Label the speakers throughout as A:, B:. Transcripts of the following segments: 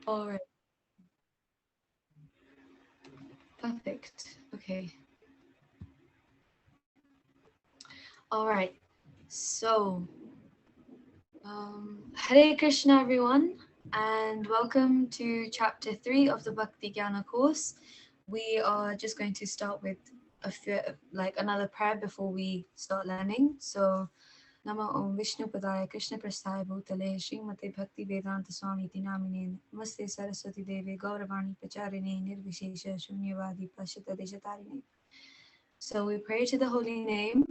A: All right. Perfect. Okay. All right. So, Hare Krishna, everyone, and welcome to chapter 3 of the Bhakti Jnana course. We are just going to start with a few, like another prayer before we start learning. So, Nama Om Vishnu Padaya Krishna Prasthaya Bhutale Srimate Bhakti Vedanta Swami Tinamine Namaste Saraswati Devi Gauravani Pacharine Nirvishesha Shunyavadi Pashita Deshatarine. So we pray to the holy name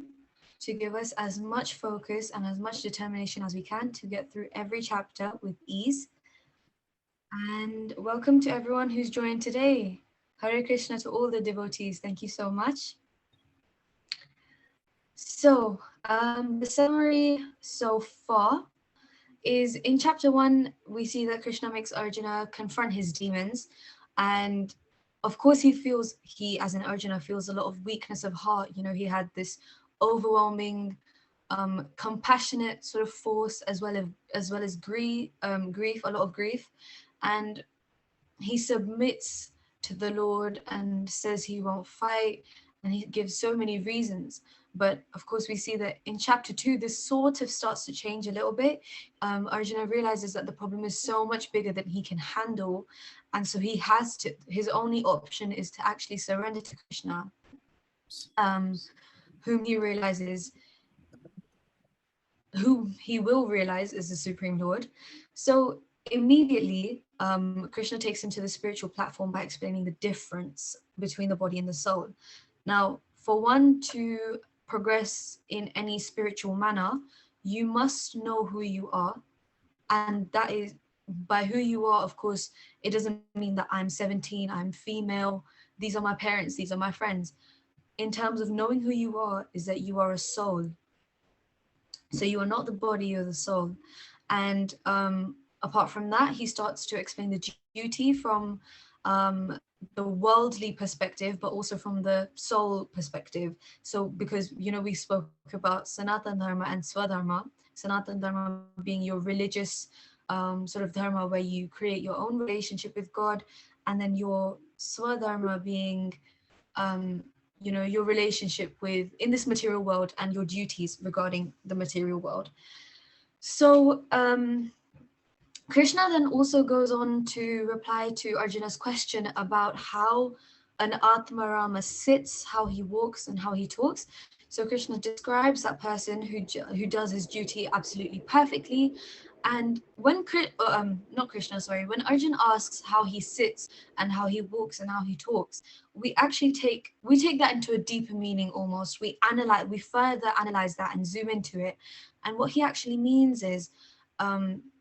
A: to give us as much focus and as much determination as we can to get through every chapter with ease. And welcome to everyone who's joined today. Hare Krishna to all the devotees. Thank you so much. So, the summary so far is in chapter 1, we see that Krishna makes Arjuna confront his demons. And of course, he, as an Arjuna, feels a lot of weakness of heart. You know, he had this overwhelming, compassionate sort of force, as well as grief, a lot of grief. And he submits to the Lord and says he won't fight, and he gives so many reasons. But of course, we see that in chapter 2, this sort of starts to change a little bit. Arjuna realizes that the problem is so much bigger than he can handle, and so his only option is to actually surrender to Krishna, um, whom he realizes, who he will realize is the Supreme Lord. So immediately, Krishna takes him to the spiritual platform by explaining the difference between the body and the soul. Now, for one to progress in any spiritual manner, you must know who you are. And that is, by who you are, of course, it doesn't mean that I'm 17, I'm female, these are my parents, these are my friends. In terms of knowing who you are, is that you are a soul. So you are not the body, you're the soul. And apart from that, he starts to explain the duty from the worldly perspective, but also from the soul perspective. So because, we spoke about Sanatan Dharma and Swadharma. Sanatan Dharma being your religious sort of dharma where you create your own relationship with God, and then your Swadharma being your relationship with in this material world and your duties regarding the material world. So Krishna then also goes on to reply to Arjuna's question about how an Atmarama sits, how he walks, and how he talks. So Krishna describes that person who does his duty absolutely perfectly. And when not Krishna, sorry, when Arjun asks how he sits and how he walks and how he talks, we actually take that into a deeper meaning almost. We further analyze that and zoom into it. And what he actually means is,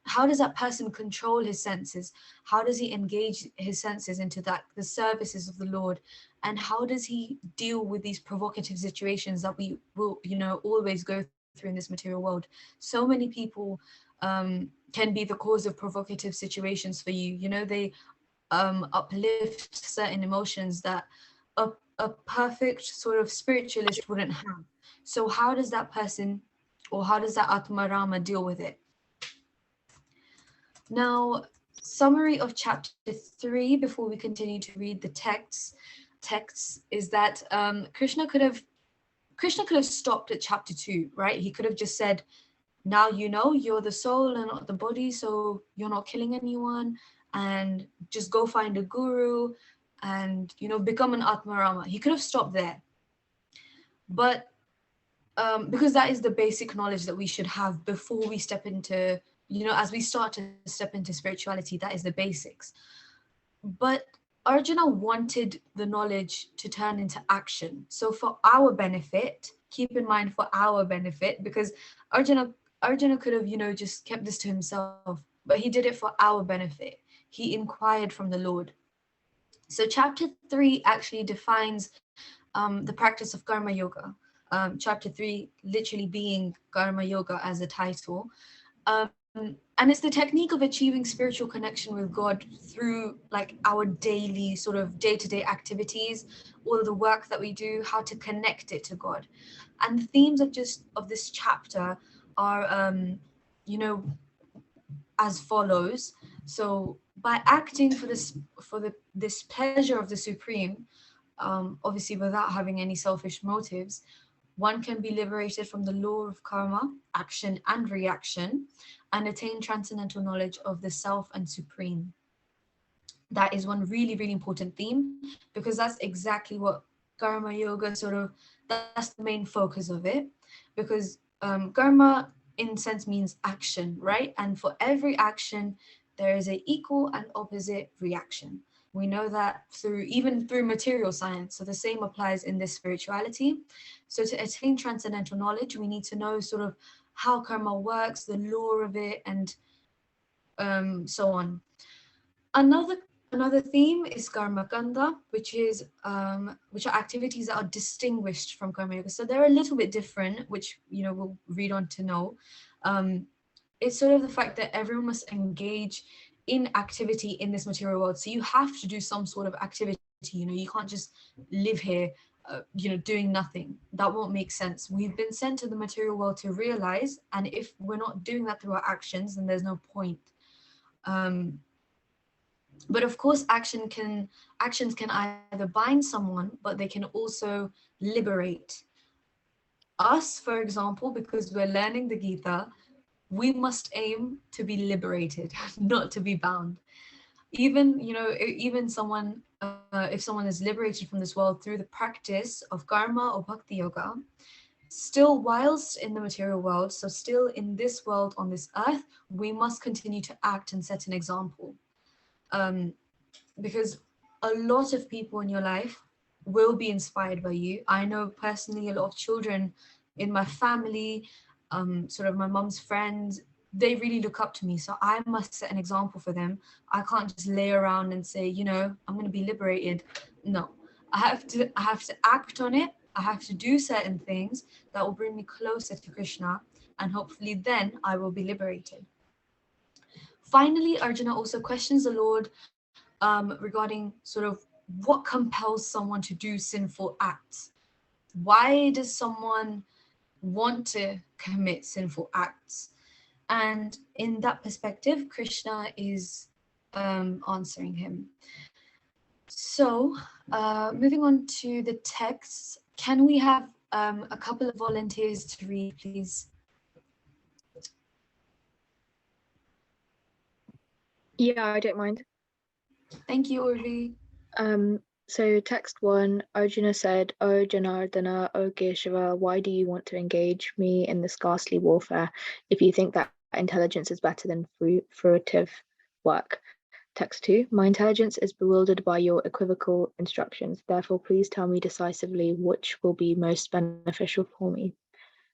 A: how does that person control his senses? How does he engage his senses into the services of the Lord? And how does he deal with these provocative situations that we will, always go through in this material world? So many people can be the cause of provocative situations for you. They uplift certain emotions that a perfect sort of spiritualist wouldn't have. So how does that person, or how does that Atmarama deal with it? Now, summary of chapter 3 before we continue to read the texts is that Krishna could have stopped at chapter 2, right? He could have just said, now you're the soul and not the body, so you're not killing anyone, and just go find a guru and become an Atmarama. He could have stopped there. But because that is the basic knowledge that we should have before we step into, as we start to step into spirituality, that is the basics. But Arjuna wanted the knowledge to turn into action. So for our benefit, keep in mind, for our benefit, because Arjuna could have, just kept this to himself, but he did it for our benefit. He inquired from the Lord. So chapter 3 actually defines the practice of karma yoga. Chapter 3 literally being karma yoga as a title. And it's the technique of achieving spiritual connection with God through like our daily sort of day-to-day activities, all of the work that we do, how to connect it to God. And the themes of this chapter are as follows. So by acting for this pleasure of the Supreme, obviously without having any selfish motives, one can be liberated from the law of karma, action and reaction, and attain transcendental knowledge of the self and Supreme. That is one really, really important theme, because that's exactly what Karma Yoga sort of, that's the main focus of it. Because karma, in sense, means action, right? And for every action, there is an equal and opposite reaction. We know that even through material science. So the same applies in this spirituality. So to attain transcendental knowledge, we need to know sort of how karma works, the law of it, and so on. Another theme is karma kanda, which are activities that are distinguished from karma yoga. So they're a little bit different, which we'll read on to know. It's sort of the fact that everyone must engage in activity in this material world. So you have to do some sort of activity. You can't just live here, doing nothing. That won't make sense. We've been sent to the material world to realize, and if we're not doing that through our actions, then there's no point. But of course, actions can either bind someone, but they can also liberate. Us, for example, because we're learning the Gita, we must aim to be liberated, not to be bound. Even someone, if someone is liberated from this world through the practice of karma or bhakti yoga, still whilst in the material world, so still in this world on this earth, we must continue to act and set an example. Because a lot of people in your life will be inspired by you. I know personally a lot of children in my family, sort of my mom's friends, they really look up to me. So I must set an example for them. I can't just lay around and say, I'm going to be liberated. No, I have to act on it. I have to do certain things that will bring me closer to Krishna, and hopefully then I will be liberated. Finally, Arjuna also questions the Lord regarding sort of what compels someone to do sinful acts. Why does someone want to commit sinful acts? And in that perspective, Krishna is answering him. So moving on to the texts, can we have a couple of volunteers to read, please?
B: Yeah, I don't mind.
A: Thank you, Urvi.
B: So text 1, Arjuna said, "O Janardana, O Keshava, why do you want to engage me in this ghastly warfare if you think that intelligence is better than fruitive work?" Text 2, my intelligence is bewildered by your equivocal instructions. Therefore, please tell me decisively which will be most beneficial for me.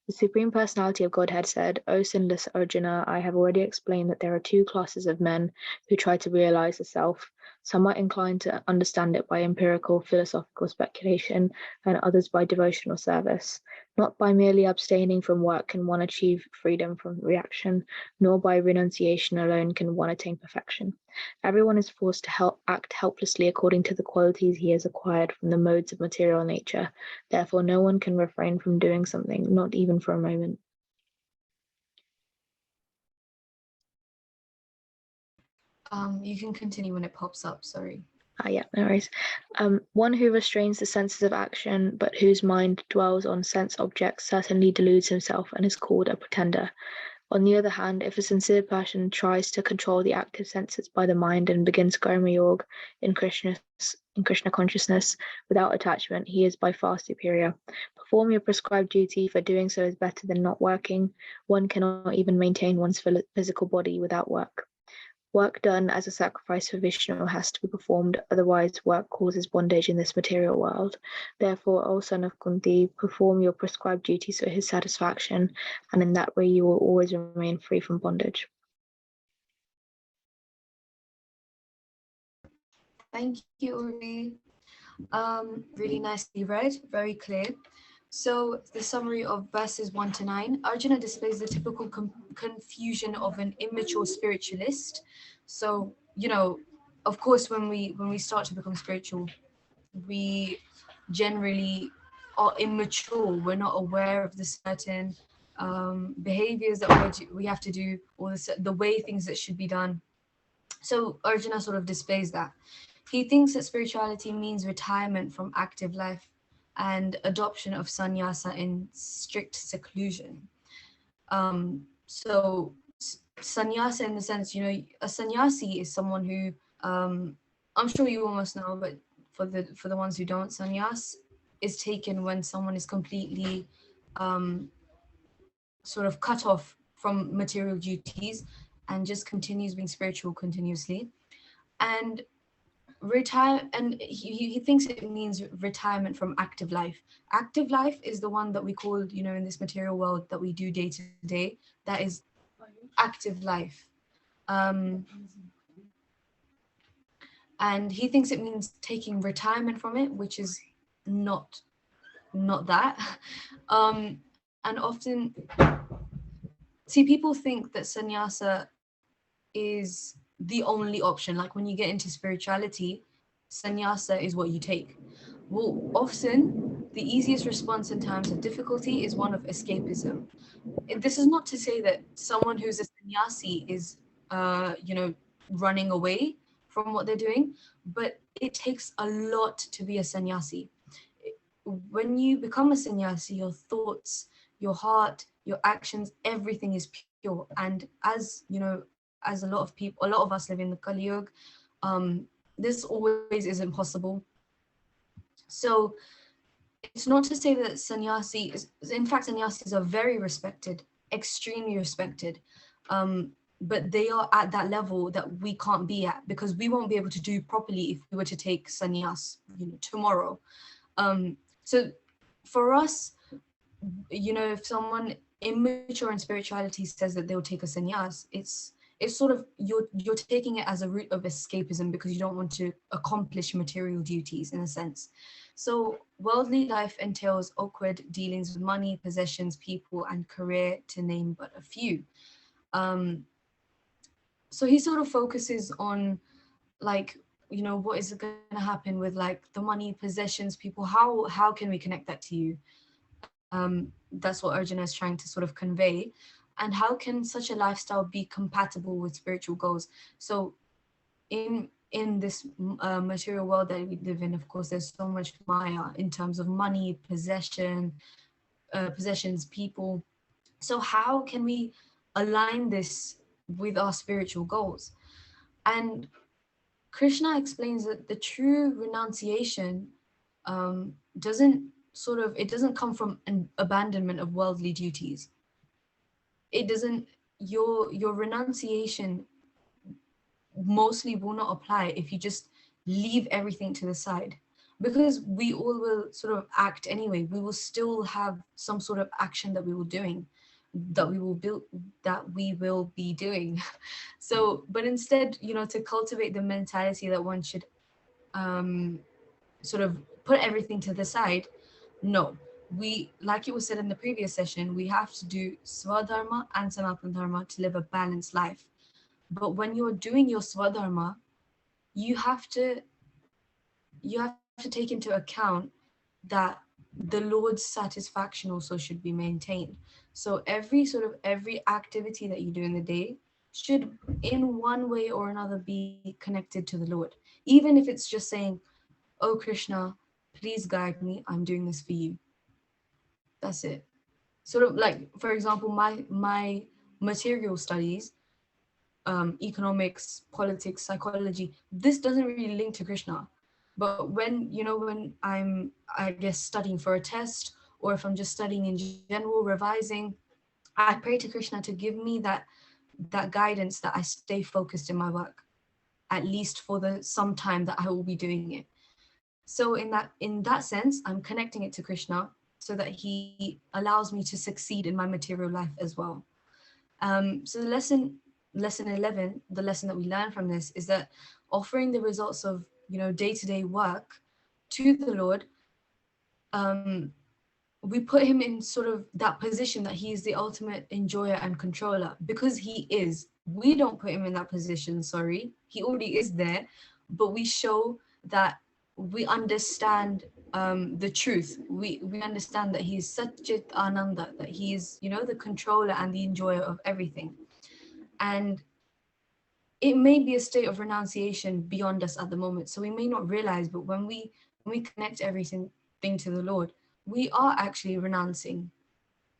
B: The Supreme Personality of Godhead said, "O sinless Arjuna, I have already explained that there are two classes of men who try to realize the self. Some are inclined to understand it by empirical philosophical speculation, and others by devotional service. Not by merely abstaining from work can one achieve freedom from reaction, nor by renunciation alone can one attain perfection. Everyone is forced to act helplessly according to the qualities he has acquired from the modes of material nature. Therefore, no one can refrain from doing something, not even for a moment."
A: You can continue when it pops up, sorry.
B: Yeah, no worries. One who restrains the senses of action, but whose mind dwells on sense objects, certainly deludes himself and is called a pretender. On the other hand, if a sincere person tries to control the active senses by the mind and begins karma yoga in Krishna consciousness without attachment, he is by far superior. Perform your prescribed duty, for doing so is better than not working. One cannot even maintain one's physical body without work. Work done as a sacrifice for Vishnu has to be performed, otherwise work causes bondage in this material world. Therefore, O son of Kunti, perform your prescribed duties for his satisfaction, and in that way you will always remain free from bondage.
A: Thank you, Urvi. Really nicely read, very clear. So the summary of verses 1 to 9, Arjuna displays the typical confusion of an immature spiritualist. So, of course, when we start to become spiritual, we generally are immature. We're not aware of the certain behaviors that we have to do, or the way things that should be done. So Arjuna sort of displays that. He thinks that spirituality means retirement from active life and adoption of sannyasa in strict seclusion. So sannyasa, in the sense, a sannyasi is someone who, I'm sure you almost know, but for the ones who don't, sannyas is taken when someone is completely um, sort of cut off from material duties and just continues being spiritual continuously. And he thinks it means retirement from active life. Active life is the one that we call, in this material world that we do day to day. That is active life. um and he thinks it means taking retirement from it, which is not that. And often, see, people think that sannyasa is the only option. Like when you get into spirituality, sannyasa is what you take. Well, often the easiest response in times of difficulty is one of escapism. This is not to say that someone who's a sannyasi is, running away from what they're doing, but it takes a lot to be a sannyasi. When you become a sannyasi, your thoughts, your heart, your actions, everything is pure. And as a lot of us live in the Kali Yuga, this always isn't possible. So it's not to say that sannyasi is, in fact, sannyasis are very respected, extremely respected. But they are at that level that we can't be at, because we won't be able to do properly if we were to take sannyas, tomorrow. So for us, if someone immature in spirituality says that they'll take a sannyas, it's sort of, you're taking it as a route of escapism because you don't want to accomplish material duties, in a sense. So worldly life entails awkward dealings with money, possessions, people, and career, to name but a few. um so he sort of focuses on, like, what is going to happen with, like, the money, possessions, people, how can we connect that to you? That's what Arjuna is trying to sort of convey. And how can such a lifestyle be compatible with spiritual goals? So in this material world that we live in, of course, there's so much maya in terms of money, possessions, people. So how can we align this with our spiritual goals? And Krishna explains that the true renunciation doesn't it doesn't come from an abandonment of worldly duties. It doesn't, your renunciation mostly will not apply if you just leave everything to the side, because we all will sort of act anyway. We will still have some sort of action that we will doing, that we will build, that we will be doing. So, but instead, to cultivate the mentality that one should um sort of put everything to the side. No, we, like it was said in the previous session, we have to do swadharma and sanatana dharma to live a balanced life. But when you're doing your swadharma, you have to take into account that the Lord's satisfaction also should be maintained. So every activity that you do in the day should, in one way or another, be connected to the Lord. Even if it's just saying, "Oh Krishna, please guide me. I'm doing this for you." That's it. Sort of like, for example, my material studies, economics, politics, psychology, this doesn't really link to Krishna. But when I'm, I guess, studying for a test, or if I'm just studying in general, revising, I pray to Krishna to give me that guidance, that I stay focused in my work, at least for the some time that I will be doing it. So in that sense, I'm connecting it to Krishna so that he allows me to succeed in my material life as well. So the lesson 11, the lesson that we learn from this, is that offering the results of day-to-day work to the Lord, um, we put him in sort of that position that he is the ultimate enjoyer and controller, because he is. We don't put him in that position, sorry. He already is there, but we show that we understand the truth. We understand that he is Satchit Ananda, that he is, the controller and the enjoyer of everything. And it may be a state of renunciation beyond us at the moment. So we may not realize, but when we connect everything to the Lord, we are actually renouncing.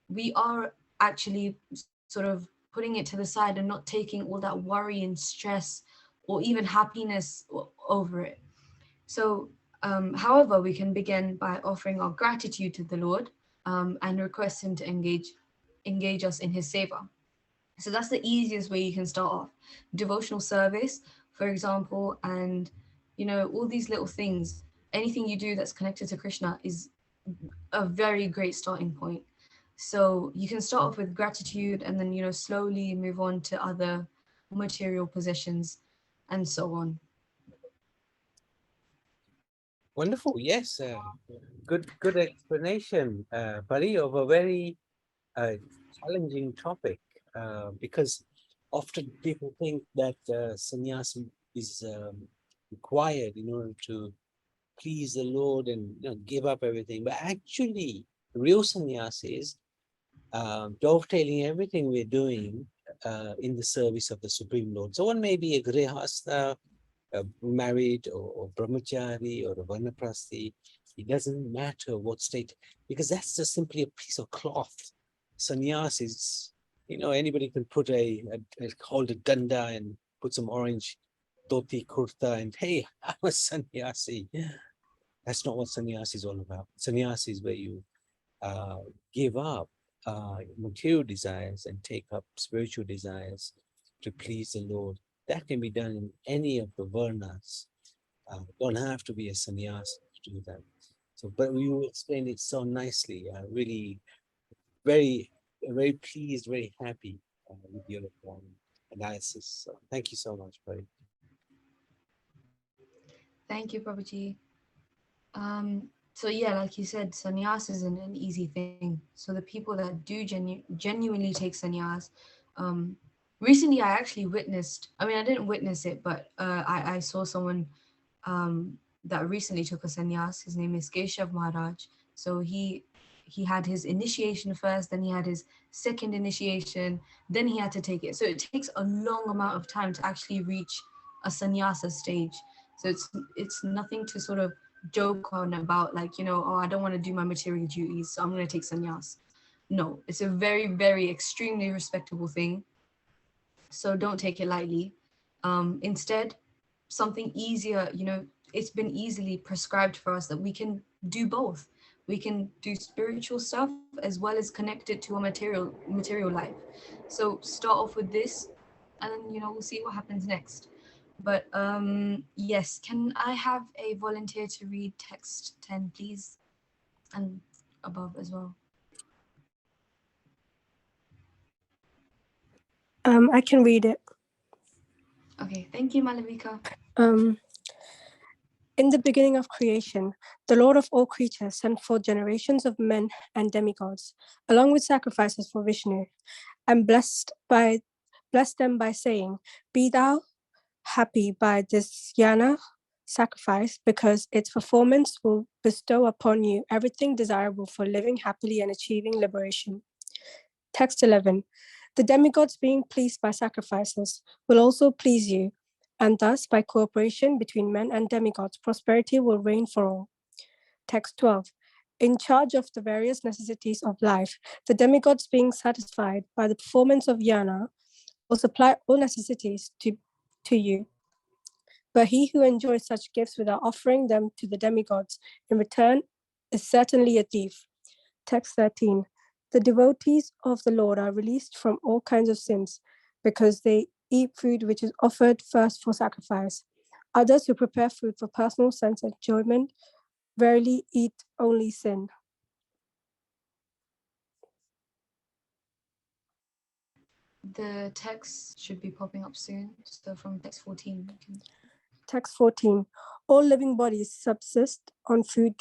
A: We are actually sort of putting it to the side and not taking all that worry and stress or even happiness over it. So, however, we can begin by offering our gratitude to the Lord, and request Him to engage us in His favor. So that's the easiest way you can start off. Devotional service, for example, and all these little things. Anything you do that's connected to Krishna is a very great starting point. So you can start off with gratitude and then slowly move on to other material possessions and so on.
C: Wonderful. Yes. Good explanation, Pari, of a very challenging topic, because often people think that sannyas is required in order to please the Lord and give up everything. But actually, real sannyas is dovetailing everything we're doing in the service of the Supreme Lord. So one may be a grihastha, married, or brahmachari, or a vanaprasthi. It doesn't matter what state, because that's just simply a piece of cloth. Sannyas is, anybody can put hold a danda and put some orange dhoti kurta and, hey, I'm a sannyasi. That's not what sannyasi is all about. Sannyasi is where you give up material desires and take up spiritual desires to please the Lord. That can be done in any of the varnas. Don't have to be a sannyas to do that. So, but you explained it so nicely. Really, very pleased, very happy with your analysis. So thank you so much, Pari.
A: Thank you, Prabhuji. So yeah, like you said, sannyas isn't an easy thing. So the people that do genuinely take sannyas, um, recently I actually witnessed. I mean, I didn't witness it, but I saw someone that recently took a sannyas. His name is Keshav Maharaj. So he had his initiation first, then he had his second initiation, then he had to take it. So it takes a long amount of time to actually reach a sannyasa stage. So it's nothing to sort of joke on about, like, oh, I don't want to do my material duties, so I'm going to take sannyas. No, it's a very, very extremely respectable thing. So don't take it lightly. Instead, something easier, it's been easily prescribed for us that we can do both. We can do spiritual stuff as well as connect it to a material life. So start off with this, and then we'll see what happens next. But yes, can I have a volunteer to read text 10, please? And above as well.
D: I can read it.
A: Okay, thank you, Malavika.
D: In the beginning of creation, the Lord of all creatures sent forth generations of men and demigods, along with sacrifices for Vishnu, and blessed them by saying, "Be thou happy by this Yana sacrifice, because its performance will bestow upon you everything desirable for living happily and achieving liberation." Text 11. The demigods, being pleased by sacrifices, will also please you, and thus, by cooperation between men and demigods, prosperity will reign for all. Text 12. In charge of the various necessities of life, the demigods, being satisfied by the performance of Yana, will supply all necessities to you. But he who enjoys such gifts without offering them to the demigods in return is certainly a thief. Text 13. The devotees of the Lord are released from all kinds of sins because they eat food which is offered first for sacrifice. Others who prepare food for personal sense enjoyment rarely eat only sin.
A: The text should be popping up soon. So from text 14.
D: Text 14. All living bodies subsist on food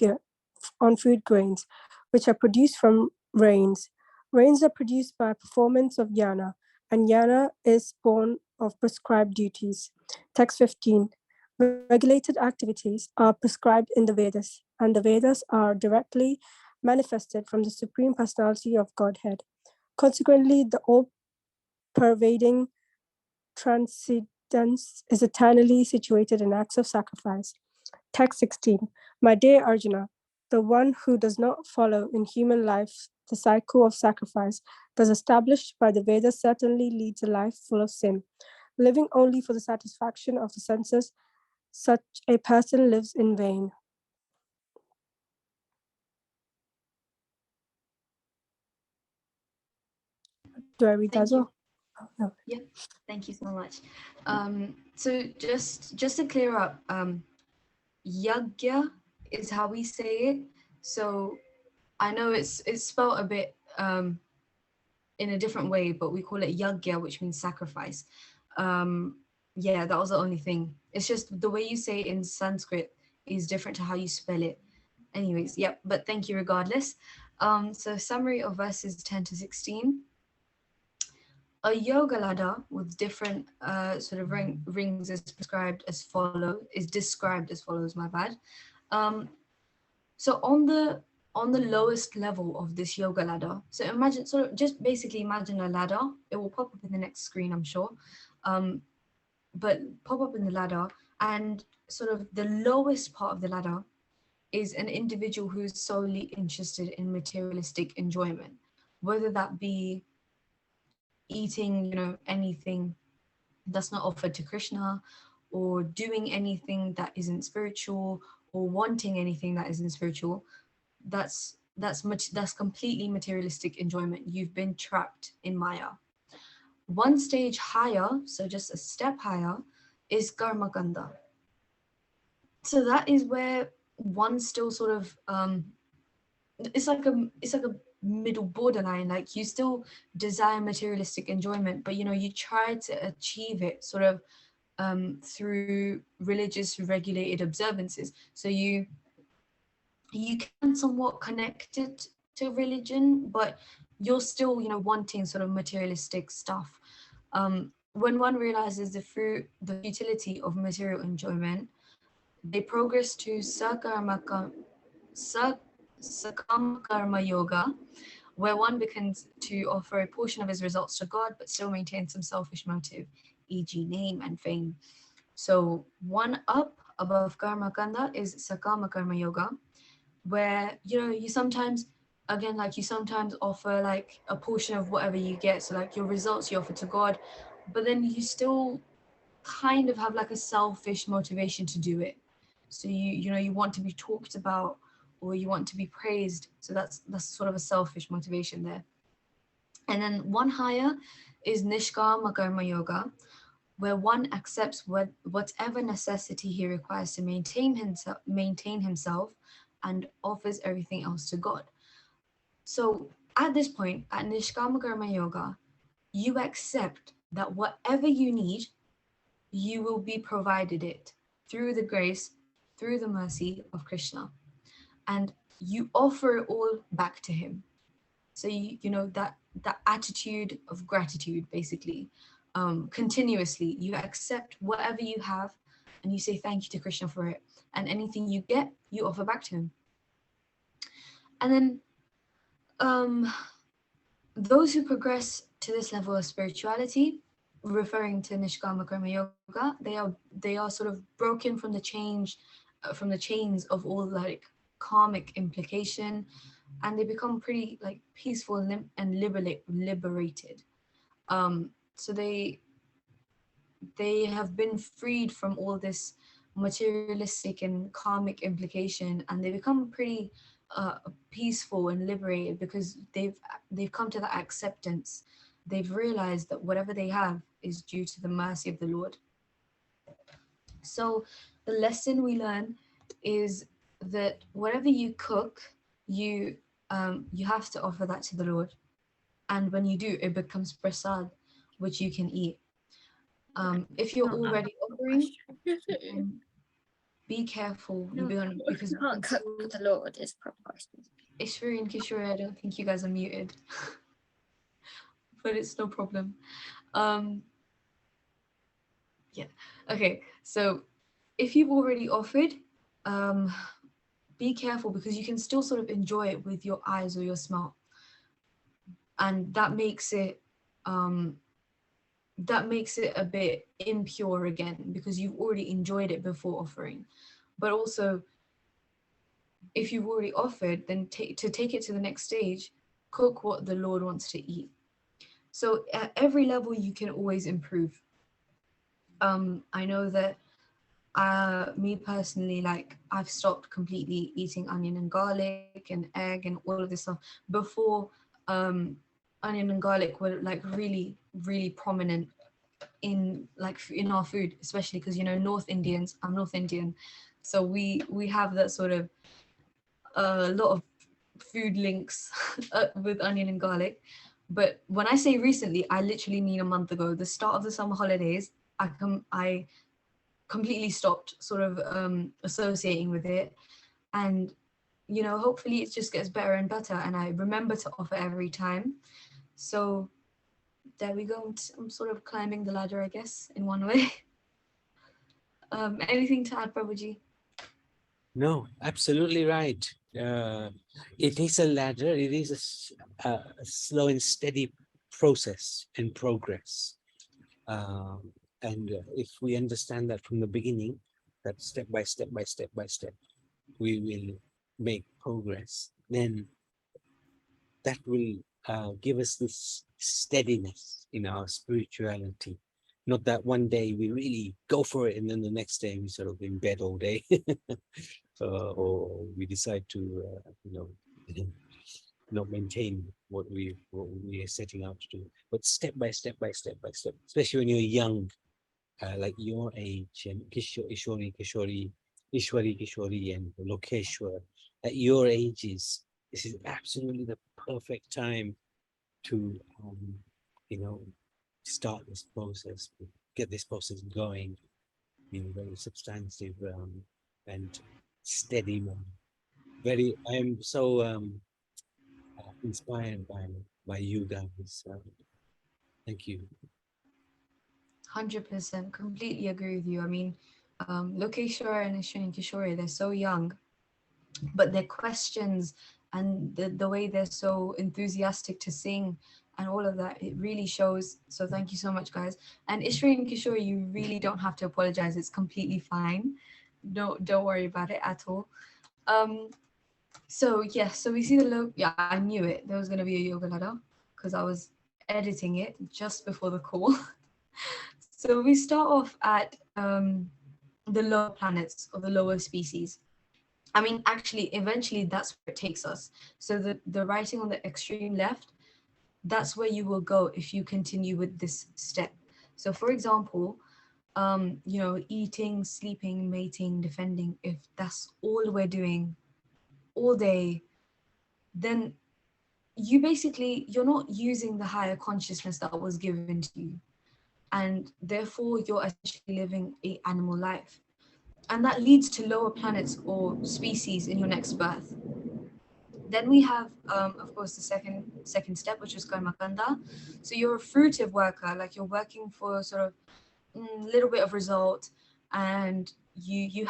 D: grains, which are produced from rains. Rains are produced by performance of yana, and yana is born of prescribed duties. Text 15. Regulated activities are prescribed in the Vedas, and the Vedas are directly manifested from the Supreme Personality of Godhead. Consequently, the all-pervading, transcendental existence is eternally situated in acts of sacrifice. Text 16. My dear Arjuna, the one who does not follow in human life the cycle of sacrifice, thus established by the Vedas, certainly leads a life full of sin. Living only for the satisfaction of the senses, such a person lives in vain. Do I read that
A: Thank
D: as
A: you.
D: well? Oh, no.
A: Yeah, thank you so much. So just to clear up, yagya is how we say it. So I know it's spelled a bit in a different way, but we call it yagya, which means sacrifice. Yeah, that was the only thing. It's just the way you say it in Sanskrit is different to how you spell it. Anyways, yep, but thank you regardless. So summary of verses 10 to 16. A yoga ladder with different sort of rings is described as follows, my bad. So on the lowest level of this yoga ladder, so imagine, sort of just basically imagine a ladder. It will pop up in the next screen, I'm sure. But pop up in the ladder, and sort of the lowest part of the ladder is an individual who's solely interested in materialistic enjoyment, whether that be eating, anything that's not offered to Krishna, or doing anything that isn't spiritual, or wanting anything that isn't spiritual. That's completely materialistic enjoyment. You've been trapped in Maya. One stage higher, so just a step higher, is karma kanda. So that is where one still sort of it's like a middle borderline. Like, you still desire materialistic enjoyment, but you try to achieve it sort of through religious regulated observances. So you can somewhat connect it to religion, but you're still wanting sort of materialistic stuff. When one realizes the futility of material enjoyment, they progress to sakama karma yoga, where one begins to offer a portion of his results to God, but still maintains some selfish motive, e.g., name and fame. So one up above karma kanda is sakama karma yoga, where you sometimes, again, like, you sometimes offer like a portion of whatever you get, so like your results you offer to God, but then you still kind of have like a selfish motivation to do it. So you want to be talked about, or you want to be praised, so that's sort of a selfish motivation there. And then one higher is nishkama karma yoga, where one accepts whatever necessity he requires to maintain himself and offers everything else to God. So at this point, at nishkama karma yoga, you accept that whatever you need, you will be provided it through the grace, through the mercy of Krishna. And you offer it all back to him. So that attitude of gratitude, basically, continuously you accept whatever you have, and you say thank you to Krishna for it, and anything you get, you offer back to him. And then those who progress to this level of spirituality, referring to nishkama karma yoga, they are sort of broken from the chains of all like karmic implication, and they become pretty like peaceful and liberated. So they have been freed from all this materialistic and karmic implication, and they become pretty peaceful and liberated, because they've come to that acceptance. They've realized that whatever they have is due to the mercy of the Lord. So the lesson we learn is that whatever you cook, you have to offer that to the Lord, and when you do, it becomes prasad, which you can eat. If you're already offering, be careful. Because
E: you can't cook for the Lord is a proper question.
A: Ishwari and Kishore, I don't think you guys are muted, but it's no problem. Yeah. Okay. So if you've already offered, be careful, because you can still sort of enjoy it with your eyes or your smell, and that makes it that makes it a bit impure again, because you've already enjoyed it before offering. But also, if you've already offered, then to take it to the next stage, cook what the Lord wants to eat. So at every level, you can always improve. I know that me personally, like, I've stopped completely eating onion and garlic and egg and all of this stuff. Before, onion and garlic were like really, really prominent in in our food, especially because, you know, North Indians, I'm North Indian, so we have that sort of a lot of food links with onion and garlic. But when I say recently, I literally mean a month ago, the start of the summer holidays. I completely stopped sort of associating with it, and, you know, hopefully it just gets better and better, and I remember to offer every time. So there we go. I'm sort of climbing the ladder, I guess, in one way. Anything to add, Prabhuji?
C: No, absolutely right. It is a ladder. It is a slow and steady process and progress. And if we understand that from the beginning, that step by step by step by step, we will make progress, then that will give us this steadiness in our spirituality. Not that one day we really go for it and then the next day we sort of in bed all day, or we decide to, not maintain what we are setting out to do. But step by step by step by step, especially when you're young, like your age, and Ishwari, Kishori, and Lokeshwar, at your ages, this is absolutely the perfect time to, you know, start this process, get this process going in a very substantive and steady manner. I am so inspired by you guys. Thank you.
A: 100%, completely agree with you. I mean, Lokeshwar and Ishwani Kishore, they're so young, but their questions and the way they're so enthusiastic to sing and all of that, it really shows. So thank you so much, guys. And Ishwari and Kishore, you really don't have to apologize. It's completely fine. Don't worry about it at all. So yeah, so we see the logo. Yeah, I knew it. There was going to be a yoga ladder because I was editing it just before the call. So we start off at the lower planets or the lower species. I mean, actually, eventually that's where it takes us. So the writing on the extreme left, that's where you will go if you continue with this step. So for example, you know, eating, sleeping, mating, defending, if that's all we're doing all day, then you're not using the higher consciousness that was given to you. And therefore you're essentially living a animal life. And that leads to lower planets or species in your next birth. Then we have, of course, the second step, which is karmakanda. So you're a fruitive worker, like you're working for sort of a little bit of result, and you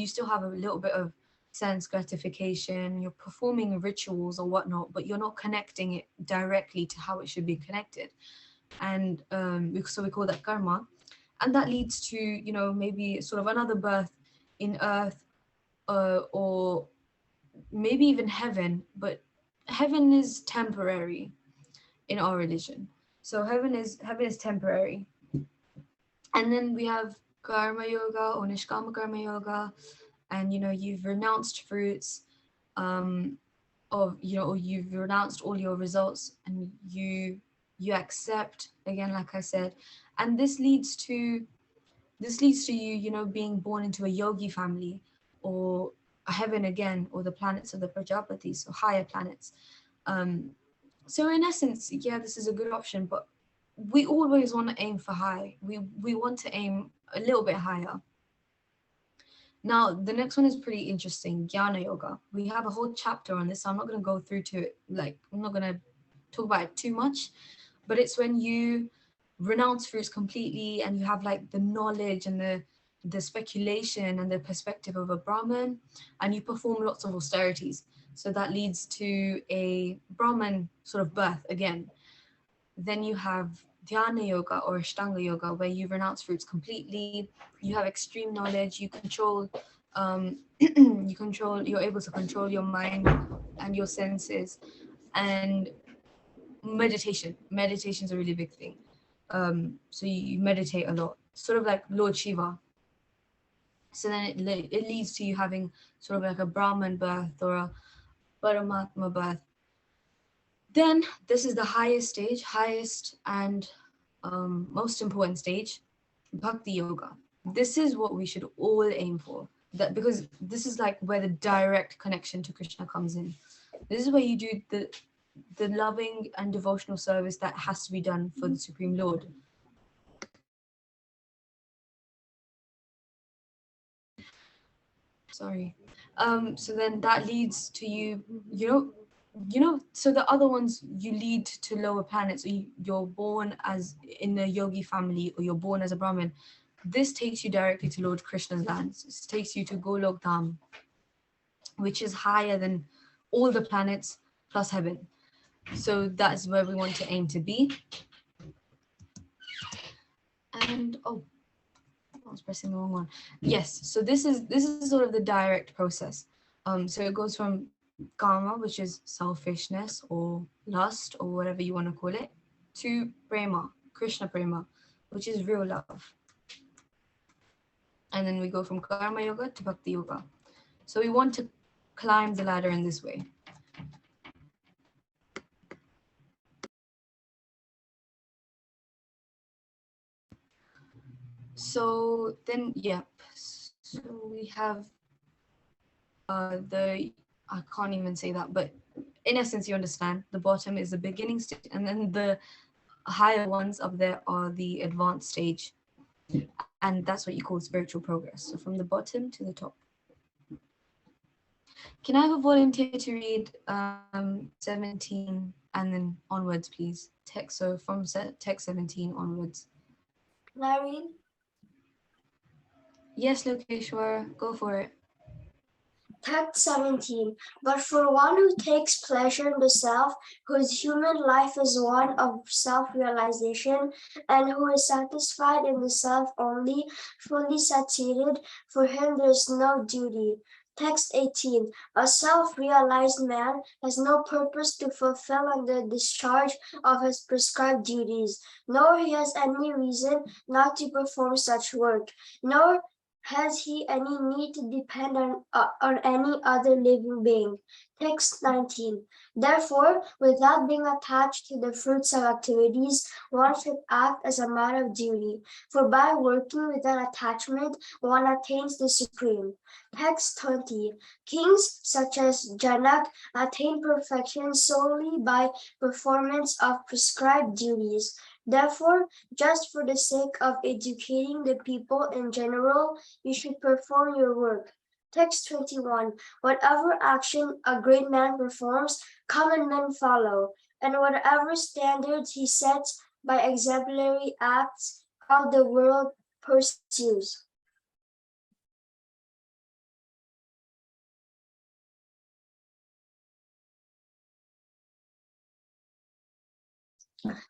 A: still have a little bit of sense gratification. You're performing rituals or whatnot, but you're not connecting it directly to how it should be connected. And so we call that karma, and that leads to, you know, maybe sort of another birth in earth, or maybe even heaven. But heaven is temporary in our religion, so heaven is temporary. And then we have karma yoga or nishkama karma yoga, and, you know, you've renounced fruits, of, you know, or you've renounced all your results, and you accept, again, like I said. And this leads to you, you know, being born into a yogi family, or a heaven again, or the planets of the Prajapatis, or higher planets. So in essence, yeah, this is a good option, but we always want to aim for high. We want to aim a little bit higher. Now, the next one is pretty interesting, Jnana Yoga. We have a whole chapter on this, so I'm not going to go through to it. Like, I'm not going to talk about it too much, but it's when you renounce fruits completely, and you have like the knowledge and the speculation and the perspective of a Brahmin, and you perform lots of austerities. So that leads to a Brahmin sort of birth again. Then you have Dhyana Yoga or Ashtanga Yoga, where you renounce fruits completely. You have extreme knowledge. You control, you're able to control your mind and your senses. And meditation. Meditation is a really big thing. So you meditate a lot, sort of like Lord Shiva. So then it leads to you having sort of like a Brahman birth or a Paramatma birth. Then this is the highest and most important stage, Bhakti Yoga. This is what we should all aim for. That because this is like where the direct connection to Krishna comes in. This is where you do the loving and devotional service that has to be done for the Supreme Lord. Sorry. So then that leads to so the other ones you lead to lower planets, or you're born as in a yogi family, or you're born as a Brahmin. This takes you directly to Lord Krishna's lands. This takes you to Golok Dham, which is higher than all the planets plus heaven. So that's where we want to aim to be. And I was pressing the wrong one. Yes, so this is sort of the direct process. So it goes from kama, which is selfishness or lust or whatever you want to call it, to prema, Krishna prema, which is real love. And then we go from karma yoga to bhakti yoga. So we want to climb the ladder in this way. So then, so we have I can't even say that, but in essence, you understand, the bottom is the beginning stage, and then the higher ones up there are the advanced stage. And that's what you call spiritual progress. So from the bottom to the top. Can I have a volunteer to read 17 and then onwards, please? So from text 17 onwards.
F: Can I read?
A: Yes, Lokeshwar, go for it.
F: Text 17. But for one who takes pleasure in the self, whose human life is one of self-realization, and who is satisfied in the self only, fully sated, for him there is no duty. Text 18. A self-realized man has no purpose to fulfill in the discharge of his prescribed duties, nor he has any reason not to perform such work, nor has he any need to depend on any other living being? Text 19. Therefore, without being attached to the fruits of activities, one should act as a matter of duty, for by working without attachment, one attains the supreme. Text 20. Kings such as Janak attain perfection solely by performance of prescribed duties. Therefore, just for the sake of educating the people in general, you should perform your work. Text 21. Whatever action a great man performs, common men follow, and whatever standards he sets by exemplary acts, all the world pursues.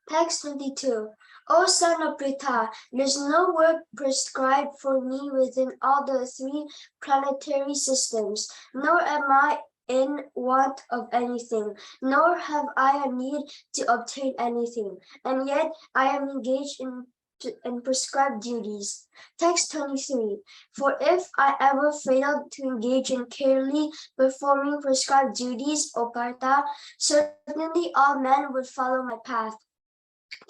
F: Text 22. O son of Pritha, there's no work prescribed for me within all the three planetary systems, nor am I in want of anything, nor have I a need to obtain anything, and yet I am engaged in prescribed duties. Text 23. For if I ever failed to engage in carefully performing prescribed duties, O Partha, certainly all men would follow my path.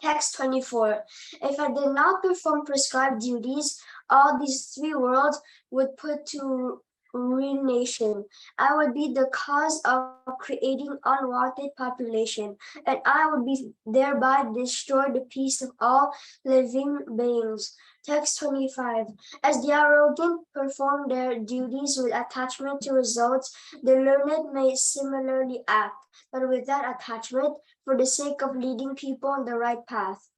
F: Text 24. If I did not perform prescribed duties, all these three worlds would put to ruination. I would be the cause of creating unwanted population, and I would be thereby destroy the peace of all living beings. Text 25. As the arrogant perform their duties with attachment to results, the learned may similarly act, but without attachment, for the sake of leading people on the right path.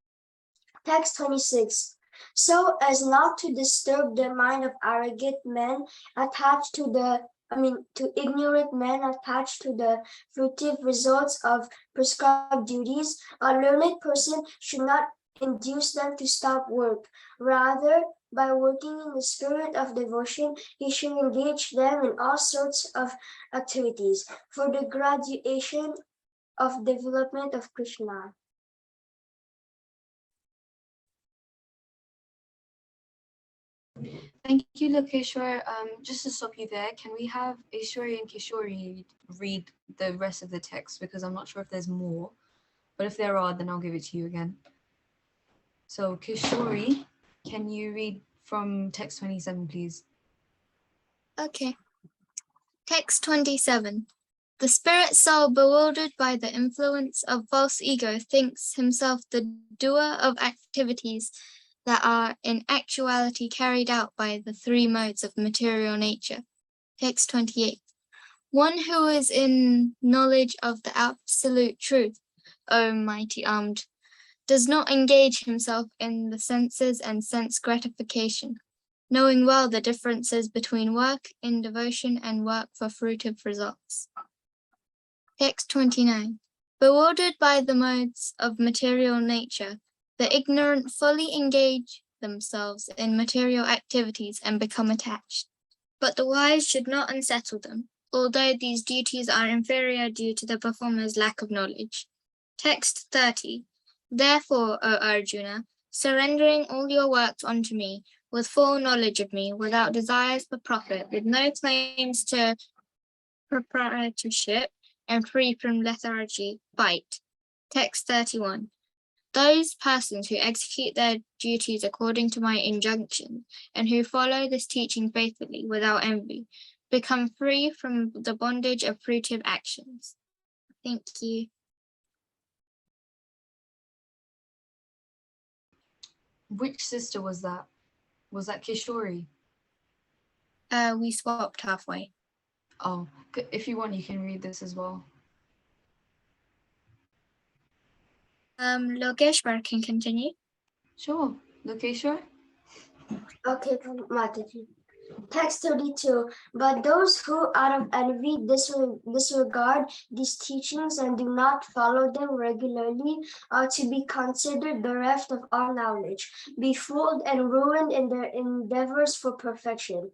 F: Text 26. So as not to disturb the mind of arrogant men attached to to ignorant men attached to the fruitive results of prescribed duties, a learned person should not induce them to stop work. Rather, by working in the spirit of devotion, he should engage them in all sorts of activities for the graduation of development of Krishna.
A: Thank you, Lokeshwar. Just to stop you there, can we have Ishwari and Kishori read the rest of the text? Because I'm not sure if there's more, but if there are, then I'll give it to you again. So Kishori, can you read from text 27, please?
E: Okay. Text 27. The spirit soul, bewildered by the influence of false ego, thinks himself the doer of activities that are in actuality carried out by the three modes of material nature. Text 28. One who is in knowledge of the absolute truth, O mighty armed, does not engage himself in the senses and sense gratification, knowing well the differences between work in devotion and work for fruitive results. Text 29. Bewildered by the modes of material nature, the ignorant fully engage themselves in material activities and become attached. But the wise should not unsettle them, although these duties are inferior due to the performer's lack of knowledge. Text 30. Therefore, O Arjuna, surrendering all your works unto me, with full knowledge of me, without desires for profit, with no claims to proprietorship, and free from lethargy, fight. Text 31. Those persons who execute their duties according to my injunction, and who follow this teaching faithfully without envy, become free from the bondage of fruitive actions. Thank you.
A: Which sister was that? Was that Kishori?
E: We swapped halfway.
A: Oh, if you want, you can read this as well.
E: Lokeshwar can continue.
A: Sure. Lokeshwar?
F: Okay, Mataji. Text 32. But those who out of envy disregard these teachings and do not follow them regularly are to be considered bereft of all knowledge, befooled and ruined in their endeavors for perfection.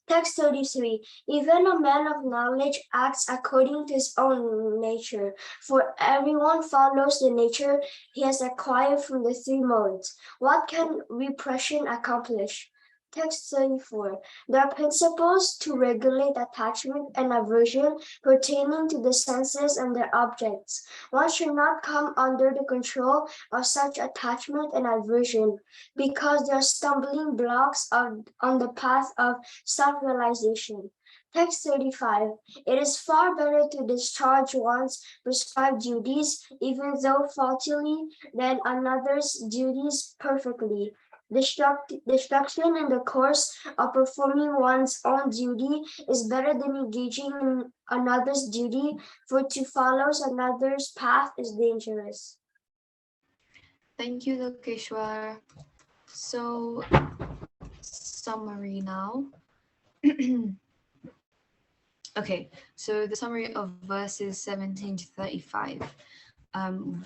F: Text 33. Even a man of knowledge acts according to his own nature, for everyone follows the nature he has acquired from the three modes. What can repression accomplish? Text 34. There are principles to regulate attachment and aversion pertaining to the senses and their objects. One should not come under the control of such attachment and aversion, because they are stumbling blocks on the path of self-realization. Text 35. It is far better to discharge one's prescribed duties, even though faultily, than another's duties perfectly. Destruction in the course of performing one's own duty is better than engaging in another's duty, for to follow another's path is dangerous.
A: Thank you, Lokeshwar. So, summary now. Okay, so the summary of verses 17 to 35.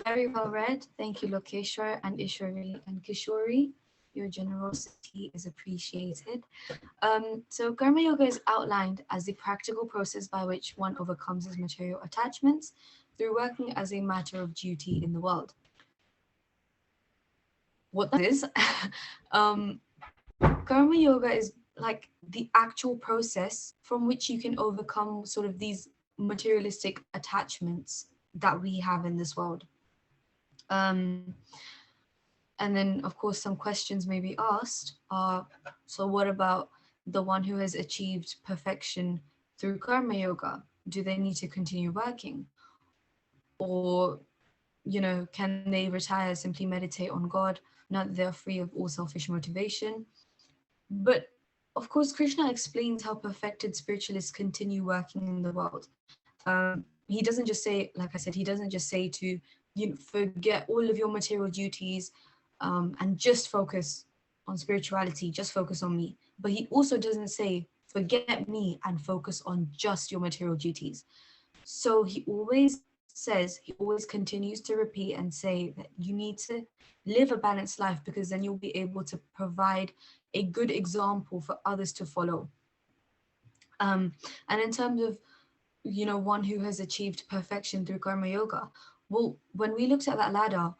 A: Very well read. Thank you, Lokeshwar and Ishwari and Kishori. Your generosity is appreciated. So Karma Yoga is outlined as the practical process by which one overcomes his material attachments through working as a matter of duty in the world. What that is, Karma Yoga is like the actual process from which you can overcome sort of these materialistic attachments that we have in this world. And then, of course, some questions may be asked are, so what about the one who has achieved perfection through Karma Yoga? Do they need to continue working? Or, you know, can they retire, simply meditate on God, now that they're free of all selfish motivation? But, of course, Krishna explains how perfected spiritualists continue working in the world. He doesn't just say, like I said, he doesn't just say to, you know, forget all of your material duties, and just focus on spirituality, just focus on me. But he also doesn't say, forget me and focus on just your material duties. So he always says, he always continues to repeat and say that you need to live a balanced life, because then you'll be able to provide a good example for others to follow. And in terms of, one who has achieved perfection through karma yoga, well, when we looked at that ladder,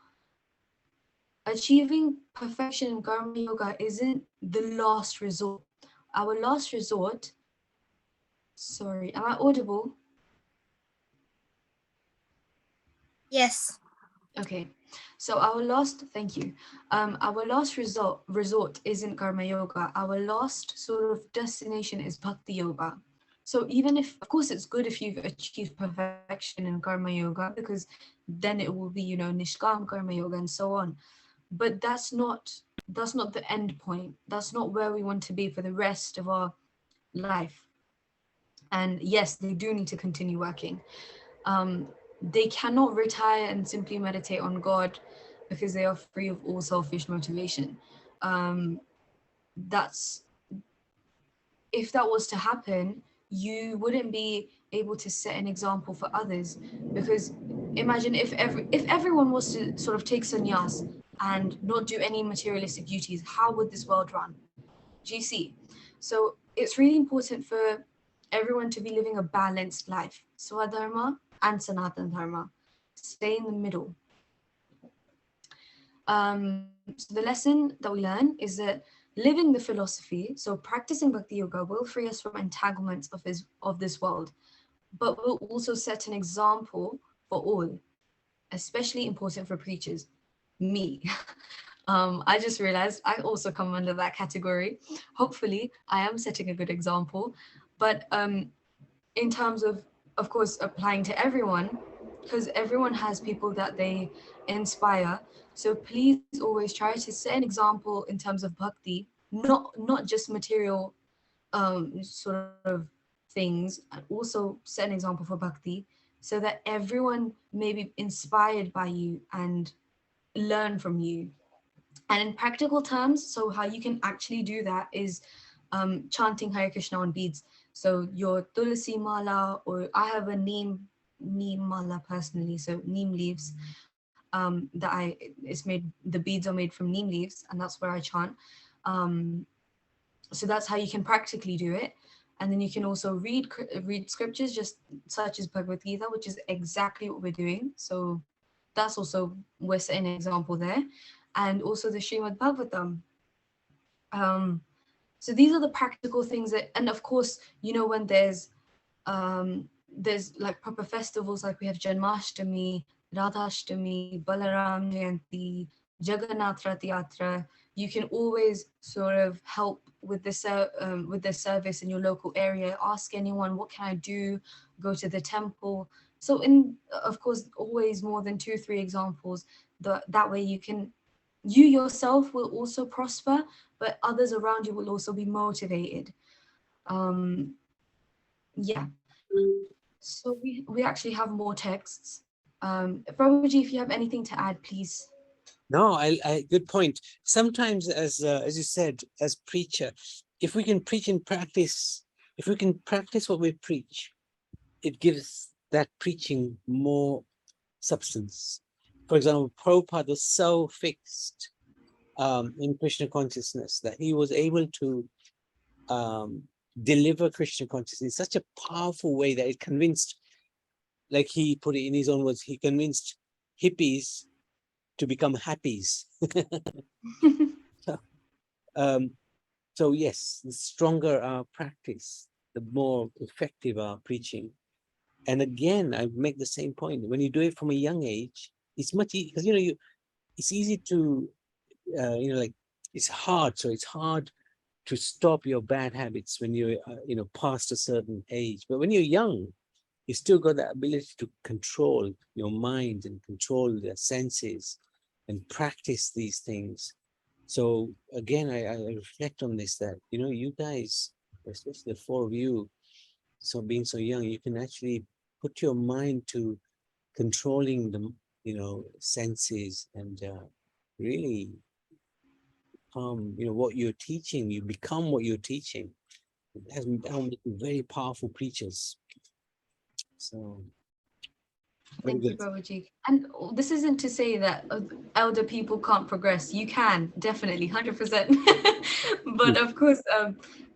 A: achieving perfection in karma yoga isn't the last resort. Our last resort, sorry, am I audible?
E: Yes.
A: Okay, so thank you. Our last resort isn't karma yoga. Our last sort of destination is bhakti yoga. So even if, of course, it's good if you've achieved perfection in karma yoga, because then it will be, nishkam karma yoga and so on. But that's not the end point. That's not where we want to be for the rest of our life. And yes, they do need to continue working. They cannot retire and simply meditate on God because they are free of all selfish motivation. That's If that was to happen, you wouldn't be able to set an example for others, because imagine if everyone was to sort of take sannyas and not do any materialistic duties, how would this world run? Do you see? So it's really important for everyone to be living a balanced life, Swadharma and Sanatan Dharma. Stay in the middle. So the lesson that we learn is that living the philosophy, so practicing Bhakti Yoga, will free us from entanglements of this world, but will also set an example for all, especially important for preachers. Me. I just realized I also come under that category. Hopefully, I am setting a good example. But in terms of course, applying to everyone, because everyone has people that they inspire. So please always try to set an example in terms of bhakti, not just material sort of things, and also set an example for bhakti, so that everyone may be inspired by you and learn from you. And in practical terms, so how you can actually do that is chanting Hare Krishna on beads. So your tulsi mala, or I have a neem mala personally, so neem leaves. The beads are made from neem leaves, and that's where I chant. So that's how you can practically do it. And then you can also read scriptures, just such as Bhagavad Gita, which is exactly what we're doing. So that's also, we're setting an example there. And also the Srimad Bhagavatam. So these are the practical things that, and of course, when there's like proper festivals, like we have Janmashtami, Radhashtami, Balaram Jayanti, Jagannath Rath Yatra, you can always sort of help with the service in your local area. Ask anyone, what can I do? Go to the temple. So of course, always more than 2-3 examples. That way you yourself will also prosper, but others around you will also be motivated. Yeah. So we actually have more texts. Prabhuji, if you have anything to add, please.
C: No, I good point. Sometimes, as you said, as preacher, if we can preach and practice, if we can practice what we preach, it gives that preaching more substance. For example, Prabhupada was so fixed in Krishna consciousness that he was able to deliver Krishna consciousness in such a powerful way that it convinced, like he put it in his own words, he convinced hippies to become happies. So yes, the stronger our practice, the more effective our preaching. And again, I make the same point. When you do it from a young age, it's much easier, because it's easy to like, it's hard. So it's hard to stop your bad habits when you're past a certain age. But when you're young, you still got that ability to control your mind and control the senses and practice these things. So again, I reflect on this, that you guys, especially the four of you, so being so young, you can actually put your mind to controlling the senses, and really what you're teaching. You become what you're teaching. That will make you very powerful preachers. So Very
A: Thank you,
C: good.
A: Prabhuji. And this isn't to say that elder people can't progress. You can, definitely, 100%. But of course,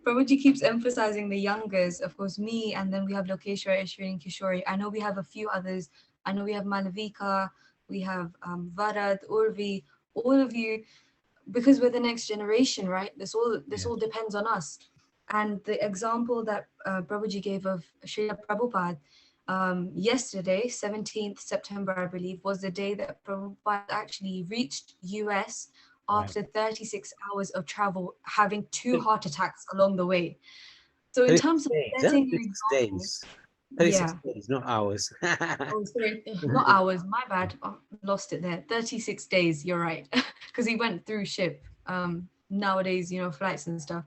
A: Prabhuji keeps emphasizing the youngers. Of course, me, and then we have Lokeshwar, Ishwari, and Kishori. I know we have a few others. I know we have Malavika, we have Varad, Urvi, all of you, because we're the next generation, right? This all depends on us. And the example that Prabhuji gave of Srila Prabhupada, yesterday, 17th September, I believe, was the day that Prabhupada actually reached US after 36 hours of travel, having 2 heart attacks along the way. So in
C: 36
A: terms of
C: days, huh?
A: setting an
C: 36
A: example,
C: days. 36
A: yeah.
C: days, not hours.
A: Oh, sorry, not hours, my bad. Oh, lost it there. 36 days, you're right. Because he went through ship. Nowadays, you know, flights and stuff,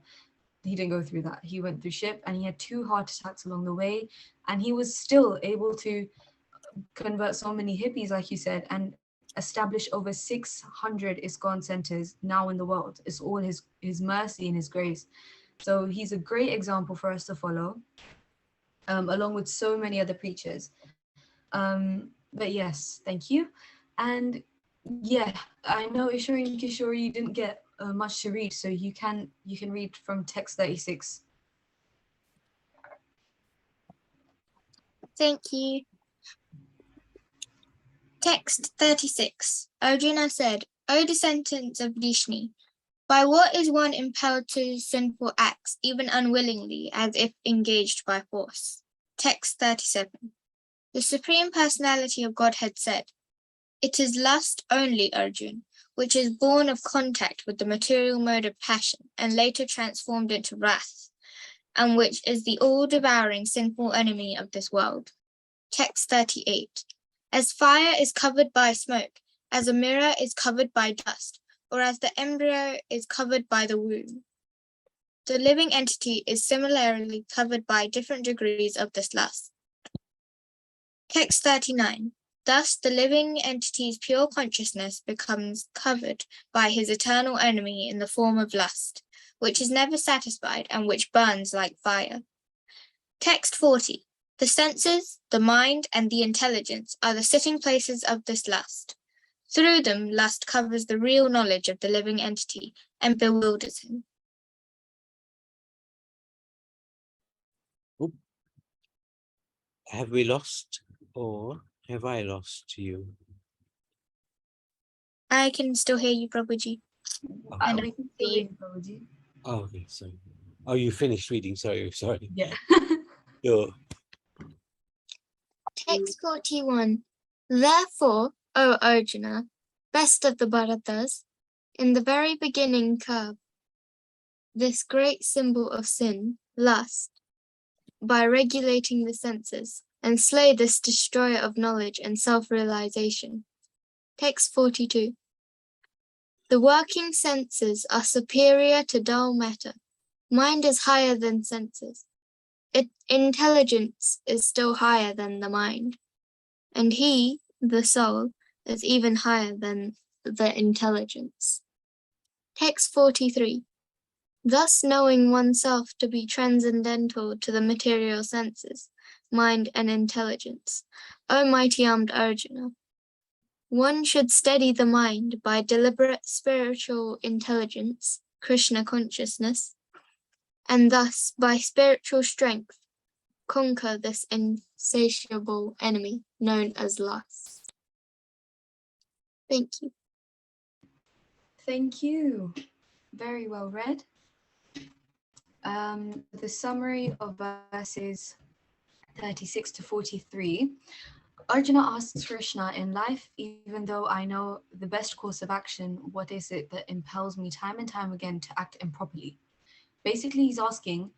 A: he didn't go through that. He went through ship and he had 2 heart attacks along the way. And he was still able to convert so many hippies, like you said, and establish over 600 ISKCON centers now in the world. It's all his mercy and his grace. So he's a great example for us to follow, along with so many other preachers. But yes, thank you. And yeah, I know Ishori and Kishori, you didn't get much to read, so you can read from text 36.
E: Thank you. Text 36. Arjuna said, O descendants of Vishnu, by what is one impelled to sinful acts, even unwillingly, as if engaged by force? Text 37. The Supreme Personality of Godhead said, it is lust only, Arjun, which is born of contact with the material mode of passion and later transformed into wrath, and which is the all-devouring sinful enemy of this world. Text 38. As fire is covered by smoke, as a mirror is covered by dust, or as the embryo is covered by the womb, the living entity is similarly covered by different degrees of this lust. Text 39. Thus, the living entity's pure consciousness becomes covered by his eternal enemy in the form of lust, which is never satisfied and which burns like fire. Text 40. The senses, the mind, and the intelligence are the sitting places of this lust. Through them, lust covers the real knowledge of the living entity and bewilders him.
C: Oop. Have we lost, or have I lost you?
E: I can still hear you, Prabhuji. And
A: We can still
E: see
A: hear
E: you.
A: you, Prabhuji.
C: Oh, okay, sorry. Oh, you finished reading. Sorry.
A: Yeah.
C: Sure.
E: Text 41. Therefore, O Arjuna, best of the Bharatas, in the very beginning curb this great symbol of sin, lust, by regulating the senses, and slay this destroyer of knowledge and self-realization. Text 42. The working senses are superior to dull matter. Mind is higher than senses. Intelligence is still higher than the mind. And he, the soul, is even higher than the intelligence. Text 43. Thus knowing oneself to be transcendental to the material senses, mind and intelligence, O mighty armed Arjuna, one should steady the mind by deliberate spiritual intelligence, Krishna consciousness, and thus by spiritual strength conquer this insatiable enemy known as lust. Thank you.
A: Thank you. Very well read. The summary of verses 36 to 43. Arjuna asks Krishna, in life, even though I know the best course of action, what is it that impels me time and time again to act improperly? Basically, he's asking,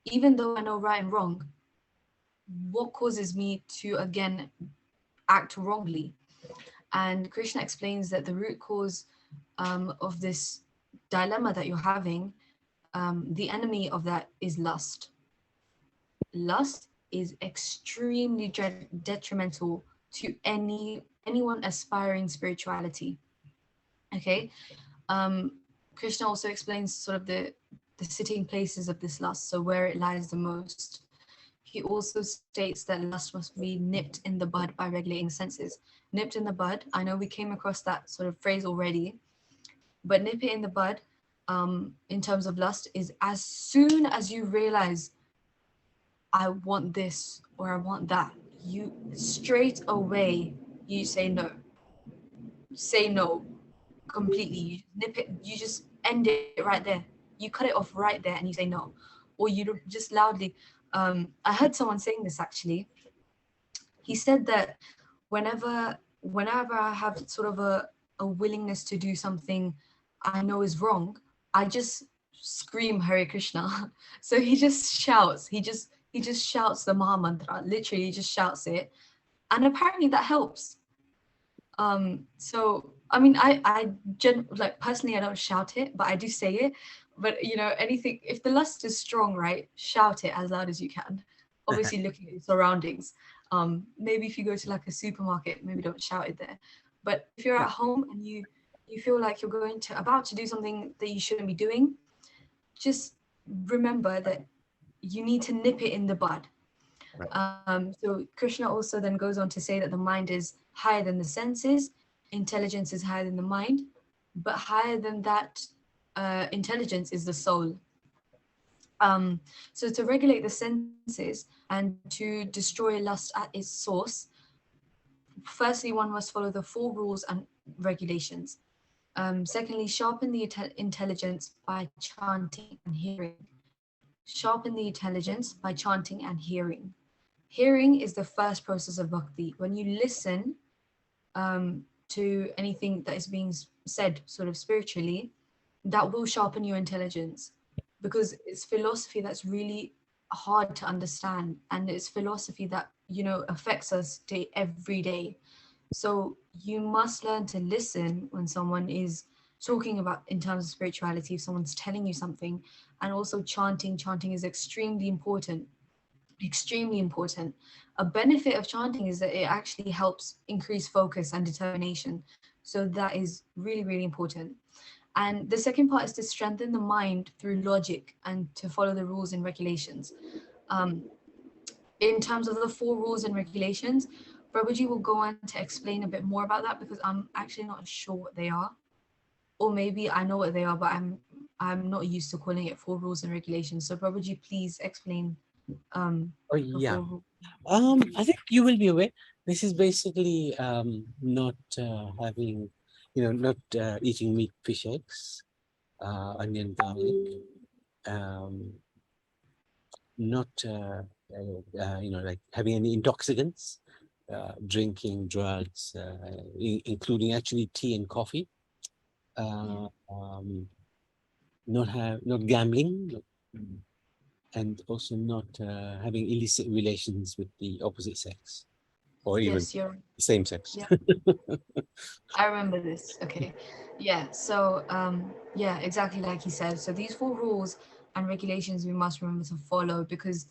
A: even though I know right and wrong, what causes me to again act wrongly? And Krishna explains that the root cause of this dilemma that you're having, the enemy of that is lust. Lust is extremely detrimental to anyone aspiring spirituality. Okay. Krishna also explains sort of the sitting places of this lust, so where it lies the most. he also states that lust must be nipped in the bud by regulating senses. Nipped in the bud. I know we came across that sort of phrase already, but nip it in the bud in terms of lust is as soon as you realize, I want this or I want that, you straight away, you say no. Say no completely. You nip it, you just end it right there. You cut it off right there and you say no. Or you just loudly, I heard someone saying this actually. He said that whenever I have sort of a willingness to do something I know is wrong, I just scream Hare Krishna. So he just shouts, he just shouts the Maha Mantra, literally he just shouts it. And apparently that helps. So I mean, like personally, I don't shout it, but I do say it. But you know, anything, if the lust is strong, right, shout it as loud as you can. Obviously, looking at your surroundings. Maybe if you go to like a supermarket, maybe don't shout it there. But if you're at home and you feel like you're about to do something that you shouldn't be doing, just remember that you need to nip it in the bud. So Krishna also then goes on to say that the mind is higher than the senses, intelligence is higher than the mind, but higher than that intelligence is the soul. So to regulate the senses and to destroy lust at its source, firstly, one must follow the 4 rules and regulations. Secondly, sharpen the intelligence by chanting and hearing. Sharpen the intelligence by chanting and hearing. Hearing is the first process of bhakti. When you listen to anything that is being said sort of spiritually, that will sharpen your intelligence, because it's philosophy that's really hard to understand, and it's philosophy that, you know, affects us every day. So you must learn to listen when someone is talking about in terms of spirituality, if someone's telling you something. And also chanting is extremely important. A benefit of chanting is that it actually helps increase focus and determination. So that is really, really important. And the second part is to strengthen the mind through logic and to follow the rules and regulations. In terms of the 4 rules and regulations, Prabhuji will go on to explain a bit more about that, because I'm actually not sure what they are. Or maybe I know what they are, but I'm not used to calling it 4 rules and regulations. So Prabhuji, please explain.
C: Oh yeah. I think you will be aware. This is basically not having, not eating meat, fish, eggs, onion, garlic, not like having any intoxicants, drinking drugs, including actually tea and coffee, not gambling, and also not having illicit relations with the opposite sex, or even same sex.
A: Yeah. I remember this. Okay. Yeah. So yeah, exactly like he said. So these 4 rules and regulations we must remember to follow, because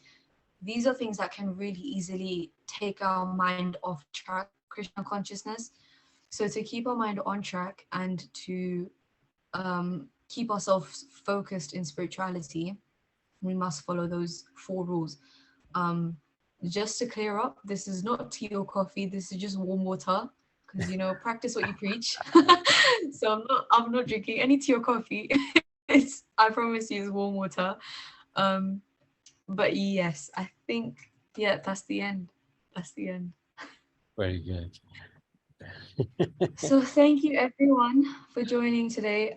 A: these are things that can really easily take our mind off track, Krishna consciousness. So to keep our mind on track and to keep ourselves focused in spirituality, we must follow those 4 rules. Just to clear up, this is not tea or coffee, this is just warm water, because practice what you preach. So I'm not drinking any tea or coffee. I promise you, it's warm water. But yes, I think that's the end.
C: Very good.
A: So thank you everyone for joining today.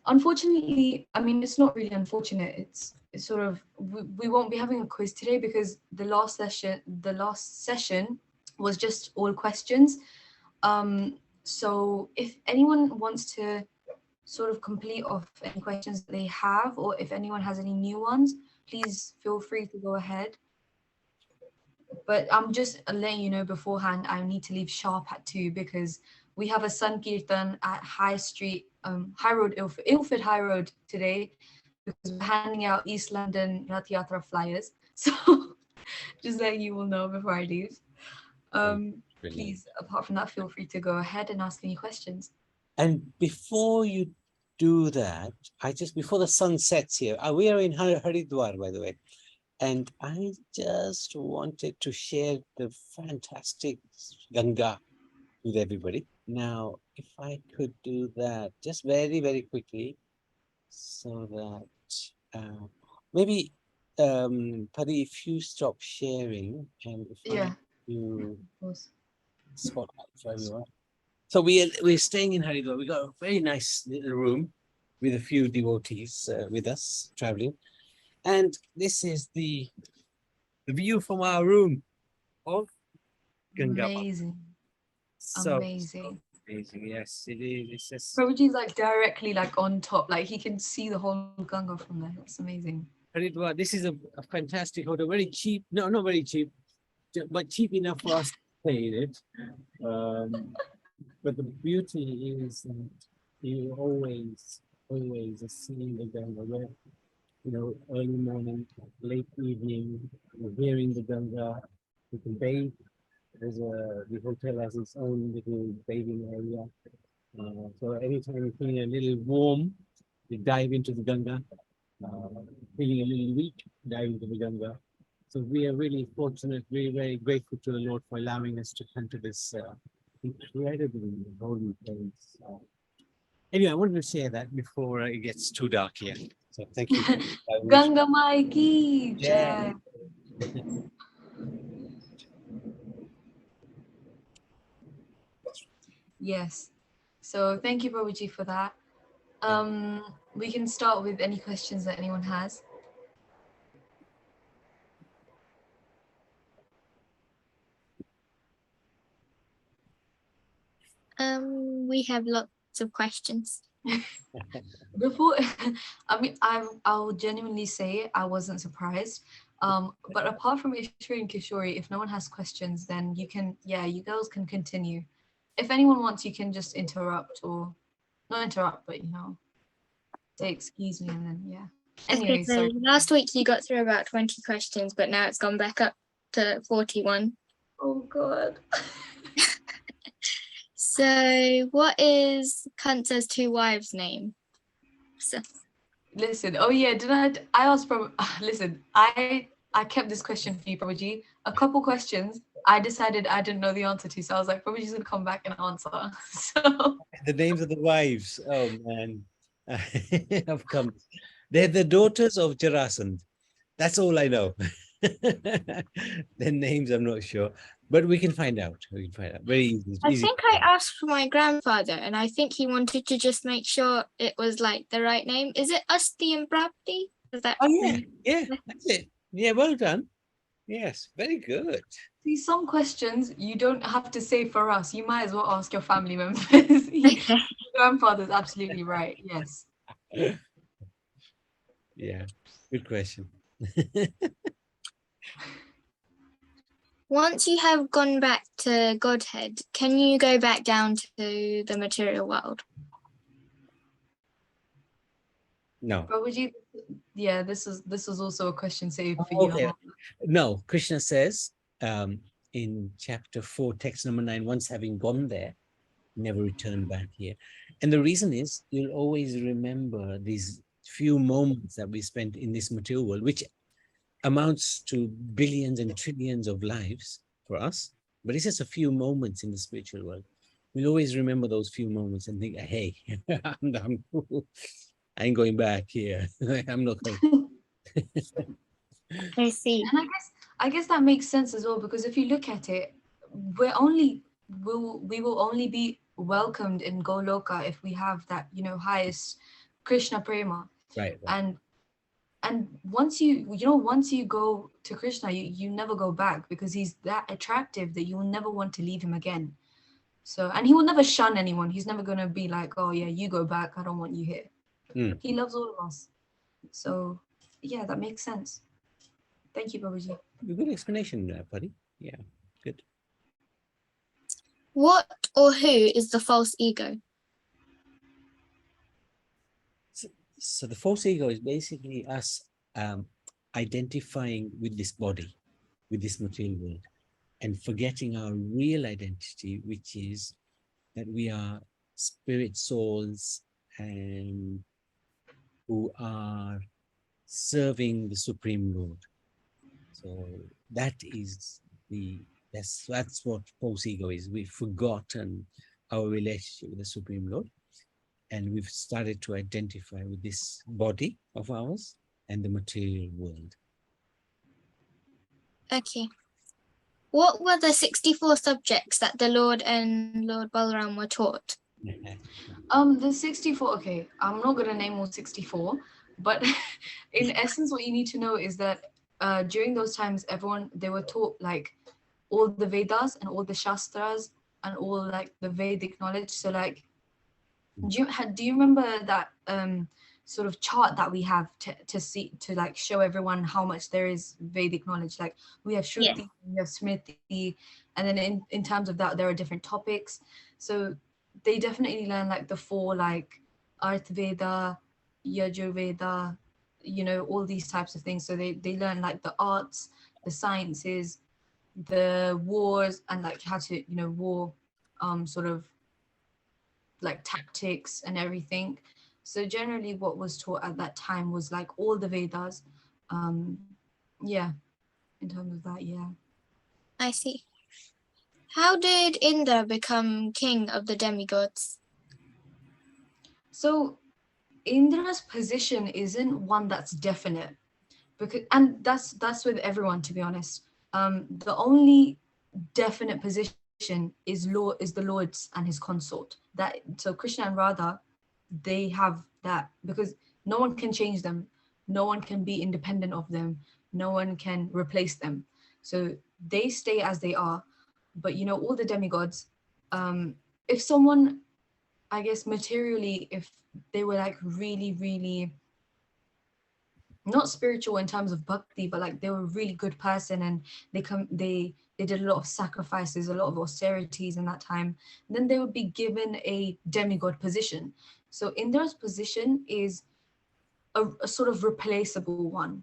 A: Unfortunately, I mean, it's not really unfortunate, it's sort of, we won't be having a quiz today, because the last session was just all questions. So if anyone wants to sort of complete off any questions that they have, or if anyone has any new ones, please feel free to go ahead. But I'm just letting you know beforehand, I need to leave sharp at 2, because we have a Sankirtan at High Road, Ilford High Road today, because we're handing out East London Rath Yatra flyers. So just letting you all know before I leave. Please, apart from that, feel free to go ahead and ask any questions.
C: And before you do that, before the sun sets here, we are in Haridwar, by the way. And I just wanted to share the fantastic Ganga with everybody. Now, if I could do that just very, very quickly, so that maybe Pari, if you stop sharing and if
A: Yeah,
C: you
A: of course.
C: spotlight for everyone. So we're staying in Haridwar. We got a very nice little room with a few devotees with us traveling, and this is the view from our room of Ganga.
A: Amazing.
C: So
A: Amazing.
C: amazing, yes, it is. It's just
A: Prabhuji's like directly like on top, like he can see the whole Ganga from there. It's amazing.
C: Haridwar. This is a fantastic hotel, very cheap. No, not very cheap, but cheap enough for us to stay in it. But the beauty is that you always are seeing the Ganga where, early morning, late evening, you're hearing the Ganga, you can bathe. The hotel has its own little bathing area. So anytime you're feeling a little warm, you dive into the Ganga. Feeling a little weak, dive into the Ganga. So we are really fortunate, very, very grateful to the Lord for allowing us to come to this incredibly holy place. Anyway, I wanted to share that before it gets too dark here. So thank you.
A: Ganga Mai ki
C: Yeah.
A: jai. Yes. So thank you, Prabhuji, for that. We can start with any questions that anyone has.
E: We have lots of questions.
A: Before, I mean, I'll genuinely say I wasn't surprised. But apart from Ishri and Kishori, if no one has questions, then you girls can continue. If anyone wants, you can just interrupt or not interrupt, but say excuse me and then yeah.
E: Okay,
A: Anyway,
E: so
A: sorry.
E: last week you got through about 20 questions, but now it's gone back up to 41.
A: Oh God.
E: So what is Kansa's two wives' name? So,
A: Listen, oh yeah, I asked listen, I kept this question for you, Prabhuji. A couple questions I decided I didn't know the answer to, so I was like, Prabhuji's gonna come back and answer. So
C: The names of the wives. Oh man, have come. They're the daughters of Jarasandh. That's all I know. Their names, I'm not sure, but we can find out. We can find out. Very easy.
E: I
C: Easy.
E: think I asked for my grandfather, and I think he wanted to just make sure it was like the right name. Is it Asti and Prapti? Is that
C: Oh yeah, yeah, that's it. Yeah, well done. Yes, very good.
A: see, some questions you don't have to say for us. You might as well ask your family members.
E: okay?
A: Your grandfather's absolutely right. Yes.
C: Yeah, good question.
E: Once you have gone back to Godhead, can you go back down to the material world?
C: No.
A: Prabhuji, yeah, this is also a question saved for you.
C: Okay. No, Krishna says in chapter 4, text number 9, once having gone there, never return back here. And the reason is you'll always remember these few moments that we spent in this material world, which amounts to billions and trillions of lives for us, but it's just a few moments in the spiritual world. We'll always remember those few moments and think, hey, I ain't going back here. I'm not going.
E: I see.
A: And I guess that makes sense as well, because if you look at it, we will only be welcomed in Goloka if we have that highest Krishna prema.
C: Right.
A: And once you go to Krishna, you never go back, because he's that attractive that you will never want to leave him again. So, and he will never shun anyone. He's never going to be like, oh yeah, you go back, I don't want you here. He loves all of us. So yeah, that makes sense. Thank you, Babaji.
C: Good explanation, Pari. Yeah, good.
E: What or who is the false ego?
C: So the false ego is basically us identifying with this body, with this material world, and forgetting our real identity, which is that we are spirit souls and who are serving the Supreme Lord. So that is that's what false ego is. We've forgotten our relationship with the Supreme Lord, and we've started to identify with this body of ours and the material world.
E: Okay. What were the 64 subjects that the Lord and Lord Balaram were taught?
A: The 64, okay, I'm not gonna name all 64, but in essence, what you need to know is that during those times, they were taught like all the Vedas and all the Shastras and all like the Vedic knowledge. So like, do you remember that sort of chart that we have to like show everyone how much there is Vedic knowledge? Like we have Shruti,
E: Yeah.
A: we have Smriti, and then in terms of that, there are different topics. So they definitely learn like the four like Arth Veda, Yajurveda, you know, all these types of things. So they learn like the arts, the sciences, the wars, and like how to, you know, war sort of like tactics and everything. So generally what was taught at that time was like all the Vedas. Yeah, in terms of that, yeah.
E: I see. How did Indra become king of the demigods?
A: So Indra's position isn't one that's definite, because and that's with everyone, to be honest. The only definite position is the Lord's and his consort. That so Krishna and Radha, they have that because no one can change them, no one can be independent of them, no one can replace them. So they stay as they are. But you know, all the demigods, if someone, I guess materially, if they were like really, really not spiritual in terms of bhakti, but like they were a really good person and they did a lot of sacrifices, a lot of austerities in that time, then they would be given a demigod position. So Indra's position is a sort of replaceable one.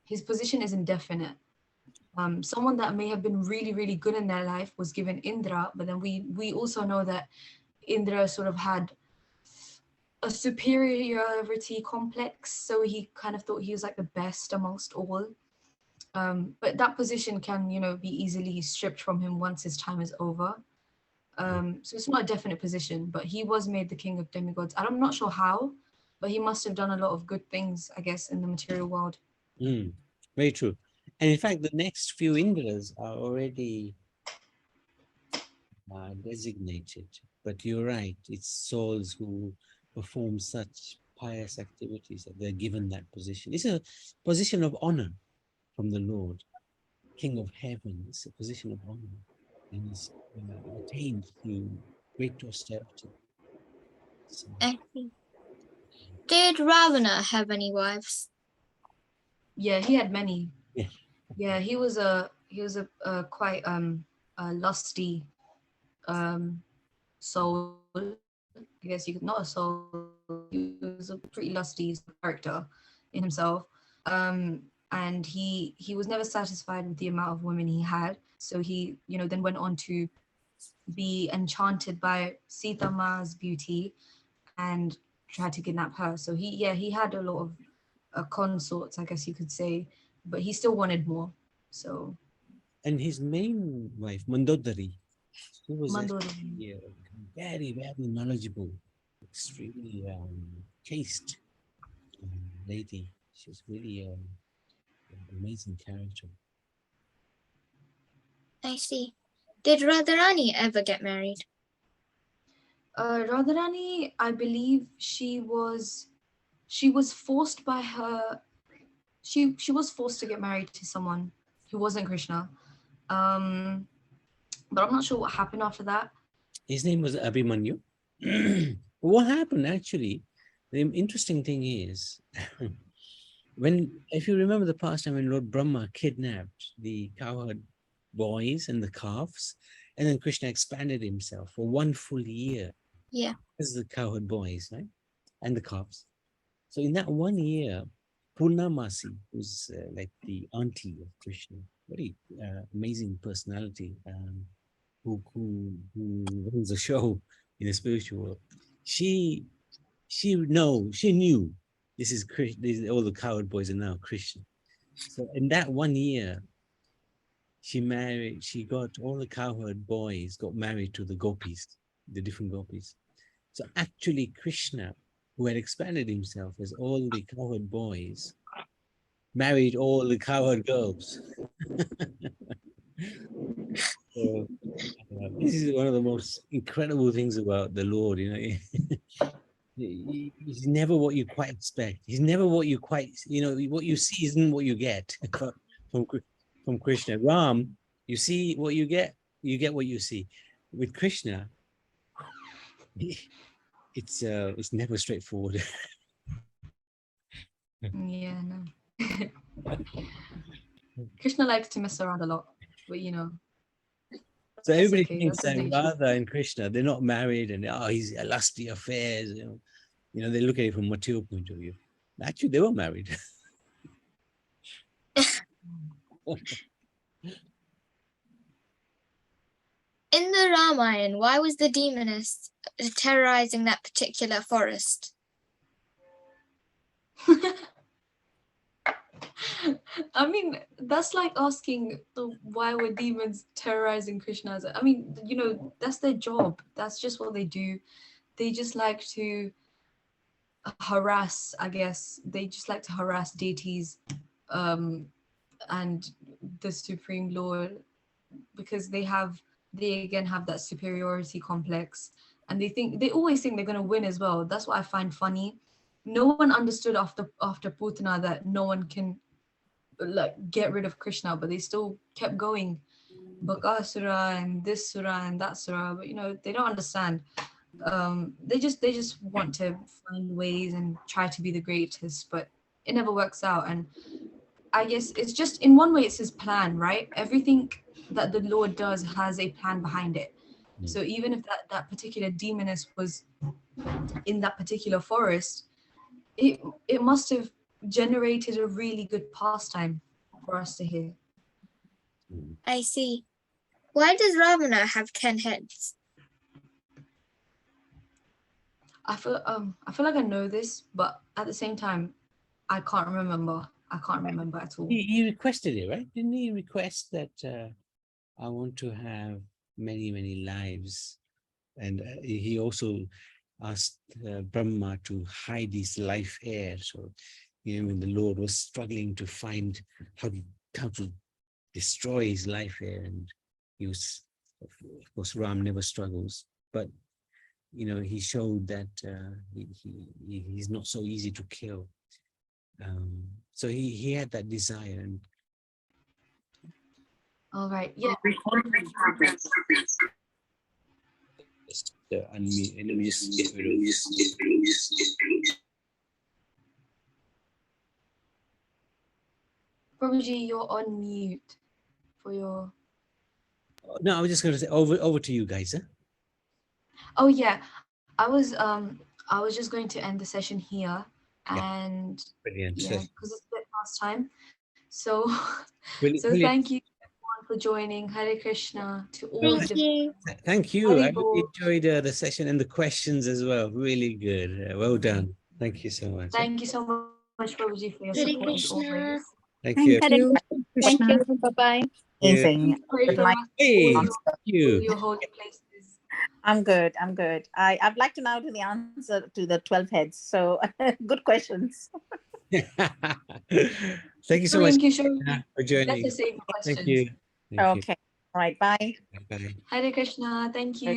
A: His position is indefinite. Someone that may have been really, really good in their life was given Indra, but then we also know that Indra sort of had a superiority complex, so he kind of thought he was like the best amongst all. But that position can, you know, be easily stripped from him once his time is over. So it's not a definite position, but he was made the king of demigods. And I'm not sure how, but he must have done a lot of good things, I guess, in the material world.
C: Very true. And in fact, the next few Indras are already designated. But you're right, it's souls who perform such pious activities that they're given that position. It's a position of honor from the Lord, King of Heaven. It's a position of honor, and it's attained through great austerity. So,
E: I see. Did Ravana have any wives?
A: Yeah, he had many.
C: yeah.
A: Yeah, he was a quite a lusty soul. I guess you could not a soul. He was a pretty lusty character in himself. And he was never satisfied with the amount of women he had. So he, you know, then went on to be enchanted by Sita Ma's beauty and tried to kidnap her. So he had a lot of consorts, I guess you could say, but he still wanted more. So
C: And his main wife, Mandodari, she was
A: Mandodari.
C: actually very, very knowledgeable, extremely chaste lady. She's really an amazing character.
E: I see. Did Radharani ever get married?
A: Radharani, I believe she was forced by her. She was forced to get married to someone who wasn't Krishna. Um, but I'm not sure what happened after that.
C: His name was Abhimanyu. What happened actually? The interesting thing is, if you remember the past time when Lord Brahma kidnapped the cowherd boys and the calves, and then Krishna expanded himself for 1 full year.
E: Yeah.
C: As the cowherd boys, right? And the calves. So in that 1 year, Purnamasi, who's like the auntie of Krishna, very amazing personality, who runs a show in the spiritual world. She knew this is all the cowherd boys are now Christian. So in that 1 year, she got all the cowherd boys got married to the gopis, the different gopis. So actually Krishna, who had expanded himself as all the cowherd boys, married all the cowherd girls. So, this is one of the most incredible things about the Lord, you know. He's never what you quite expect. He's never what you quite, you know, what you see isn't what you get from Krishna. Ram, you see what you get what you see. With Krishna, it's never straightforward.
A: Yeah, no. Krishna likes to mess around a lot, but you know.
C: So
A: That's
C: everybody
A: okay,
C: thinks
A: that's his
C: that
A: nature.
C: Radha and Krishna, they're not married, and he's a lusty affairs. You know, they look at it from a material point of view. Actually, they were married.
E: In the Ramayana, why was the demoness terrorizing that particular forest?
A: I mean, that's like asking why were demons terrorizing Krishna? I mean, you know, that's their job. That's just what they do. They just like to harass, I guess. They just like to harass deities and the Supreme Lord because they again have that superiority complex, and they always think they're going to win as well. That's what I find funny. No one understood after Putana that no one can like get rid of Krishna, but they still kept going. Bakasura and this Sura and that Sura, but you know, they don't understand. They just want to find ways and try to be the greatest, but it never works out. And I guess it's just in one way it's his plan, right? Everything that the Lord does has a plan behind it. So even if that particular demoness was in that particular forest, it must have generated a really good pastime for us to hear.
E: I see. Why does Ravana have 10 heads?
A: I feel like I know this, but at the same time, I can't remember. I can't remember at all.
C: He requested it, right? Didn't he request that I want to have many, many lives? And he also asked Brahma to hide his life heir. So, you know, when the Lord was struggling to find how to destroy his life heir, and he was, of course, Ram never struggles, but you know, he showed that he's not so easy to kill. So he had that desire. And
A: All right, yeah.
C: just unmute. Let me just get rid of this.
A: Prabhuji, you're on mute for your.
C: No, I was just going to say over to you guys. Huh?
A: Oh yeah, I was just going to end the session here,
C: Yeah.
A: and
C: Brilliant.
A: yeah, because it's a bit past time. So,
C: Brilliant.
A: so thank you everyone for joining. Hare Krishna to all.
E: Thank you.
C: Thank you. I
A: Haribol.
C: really enjoyed the session and the questions as well. Really good. Well done. Thank you so much.
A: Thank you so much, Prabhuji, for your
E: Hare
A: support as
E: Krishna.
A: always.
C: Thank you.
B: Thank you.
E: Thank
B: Krishna.
E: you.
B: Bye-bye.
G: Amazing.
A: Pray
G: Good
A: for
G: night.
A: us,
C: Hey,
A: all
C: thank
A: your
C: you.
A: holy places.
G: I'm good. I'm good. I'd like to now do the answer to the 12 heads. So good questions.
C: Thank you so much
A: Thank you, Shobhi.
C: for
A: That's
C: joining.
A: the same questions.
C: Thank you. Thank you.
G: Okay. All right. Bye.
C: Bye.
A: Hare Krishna. Thank you.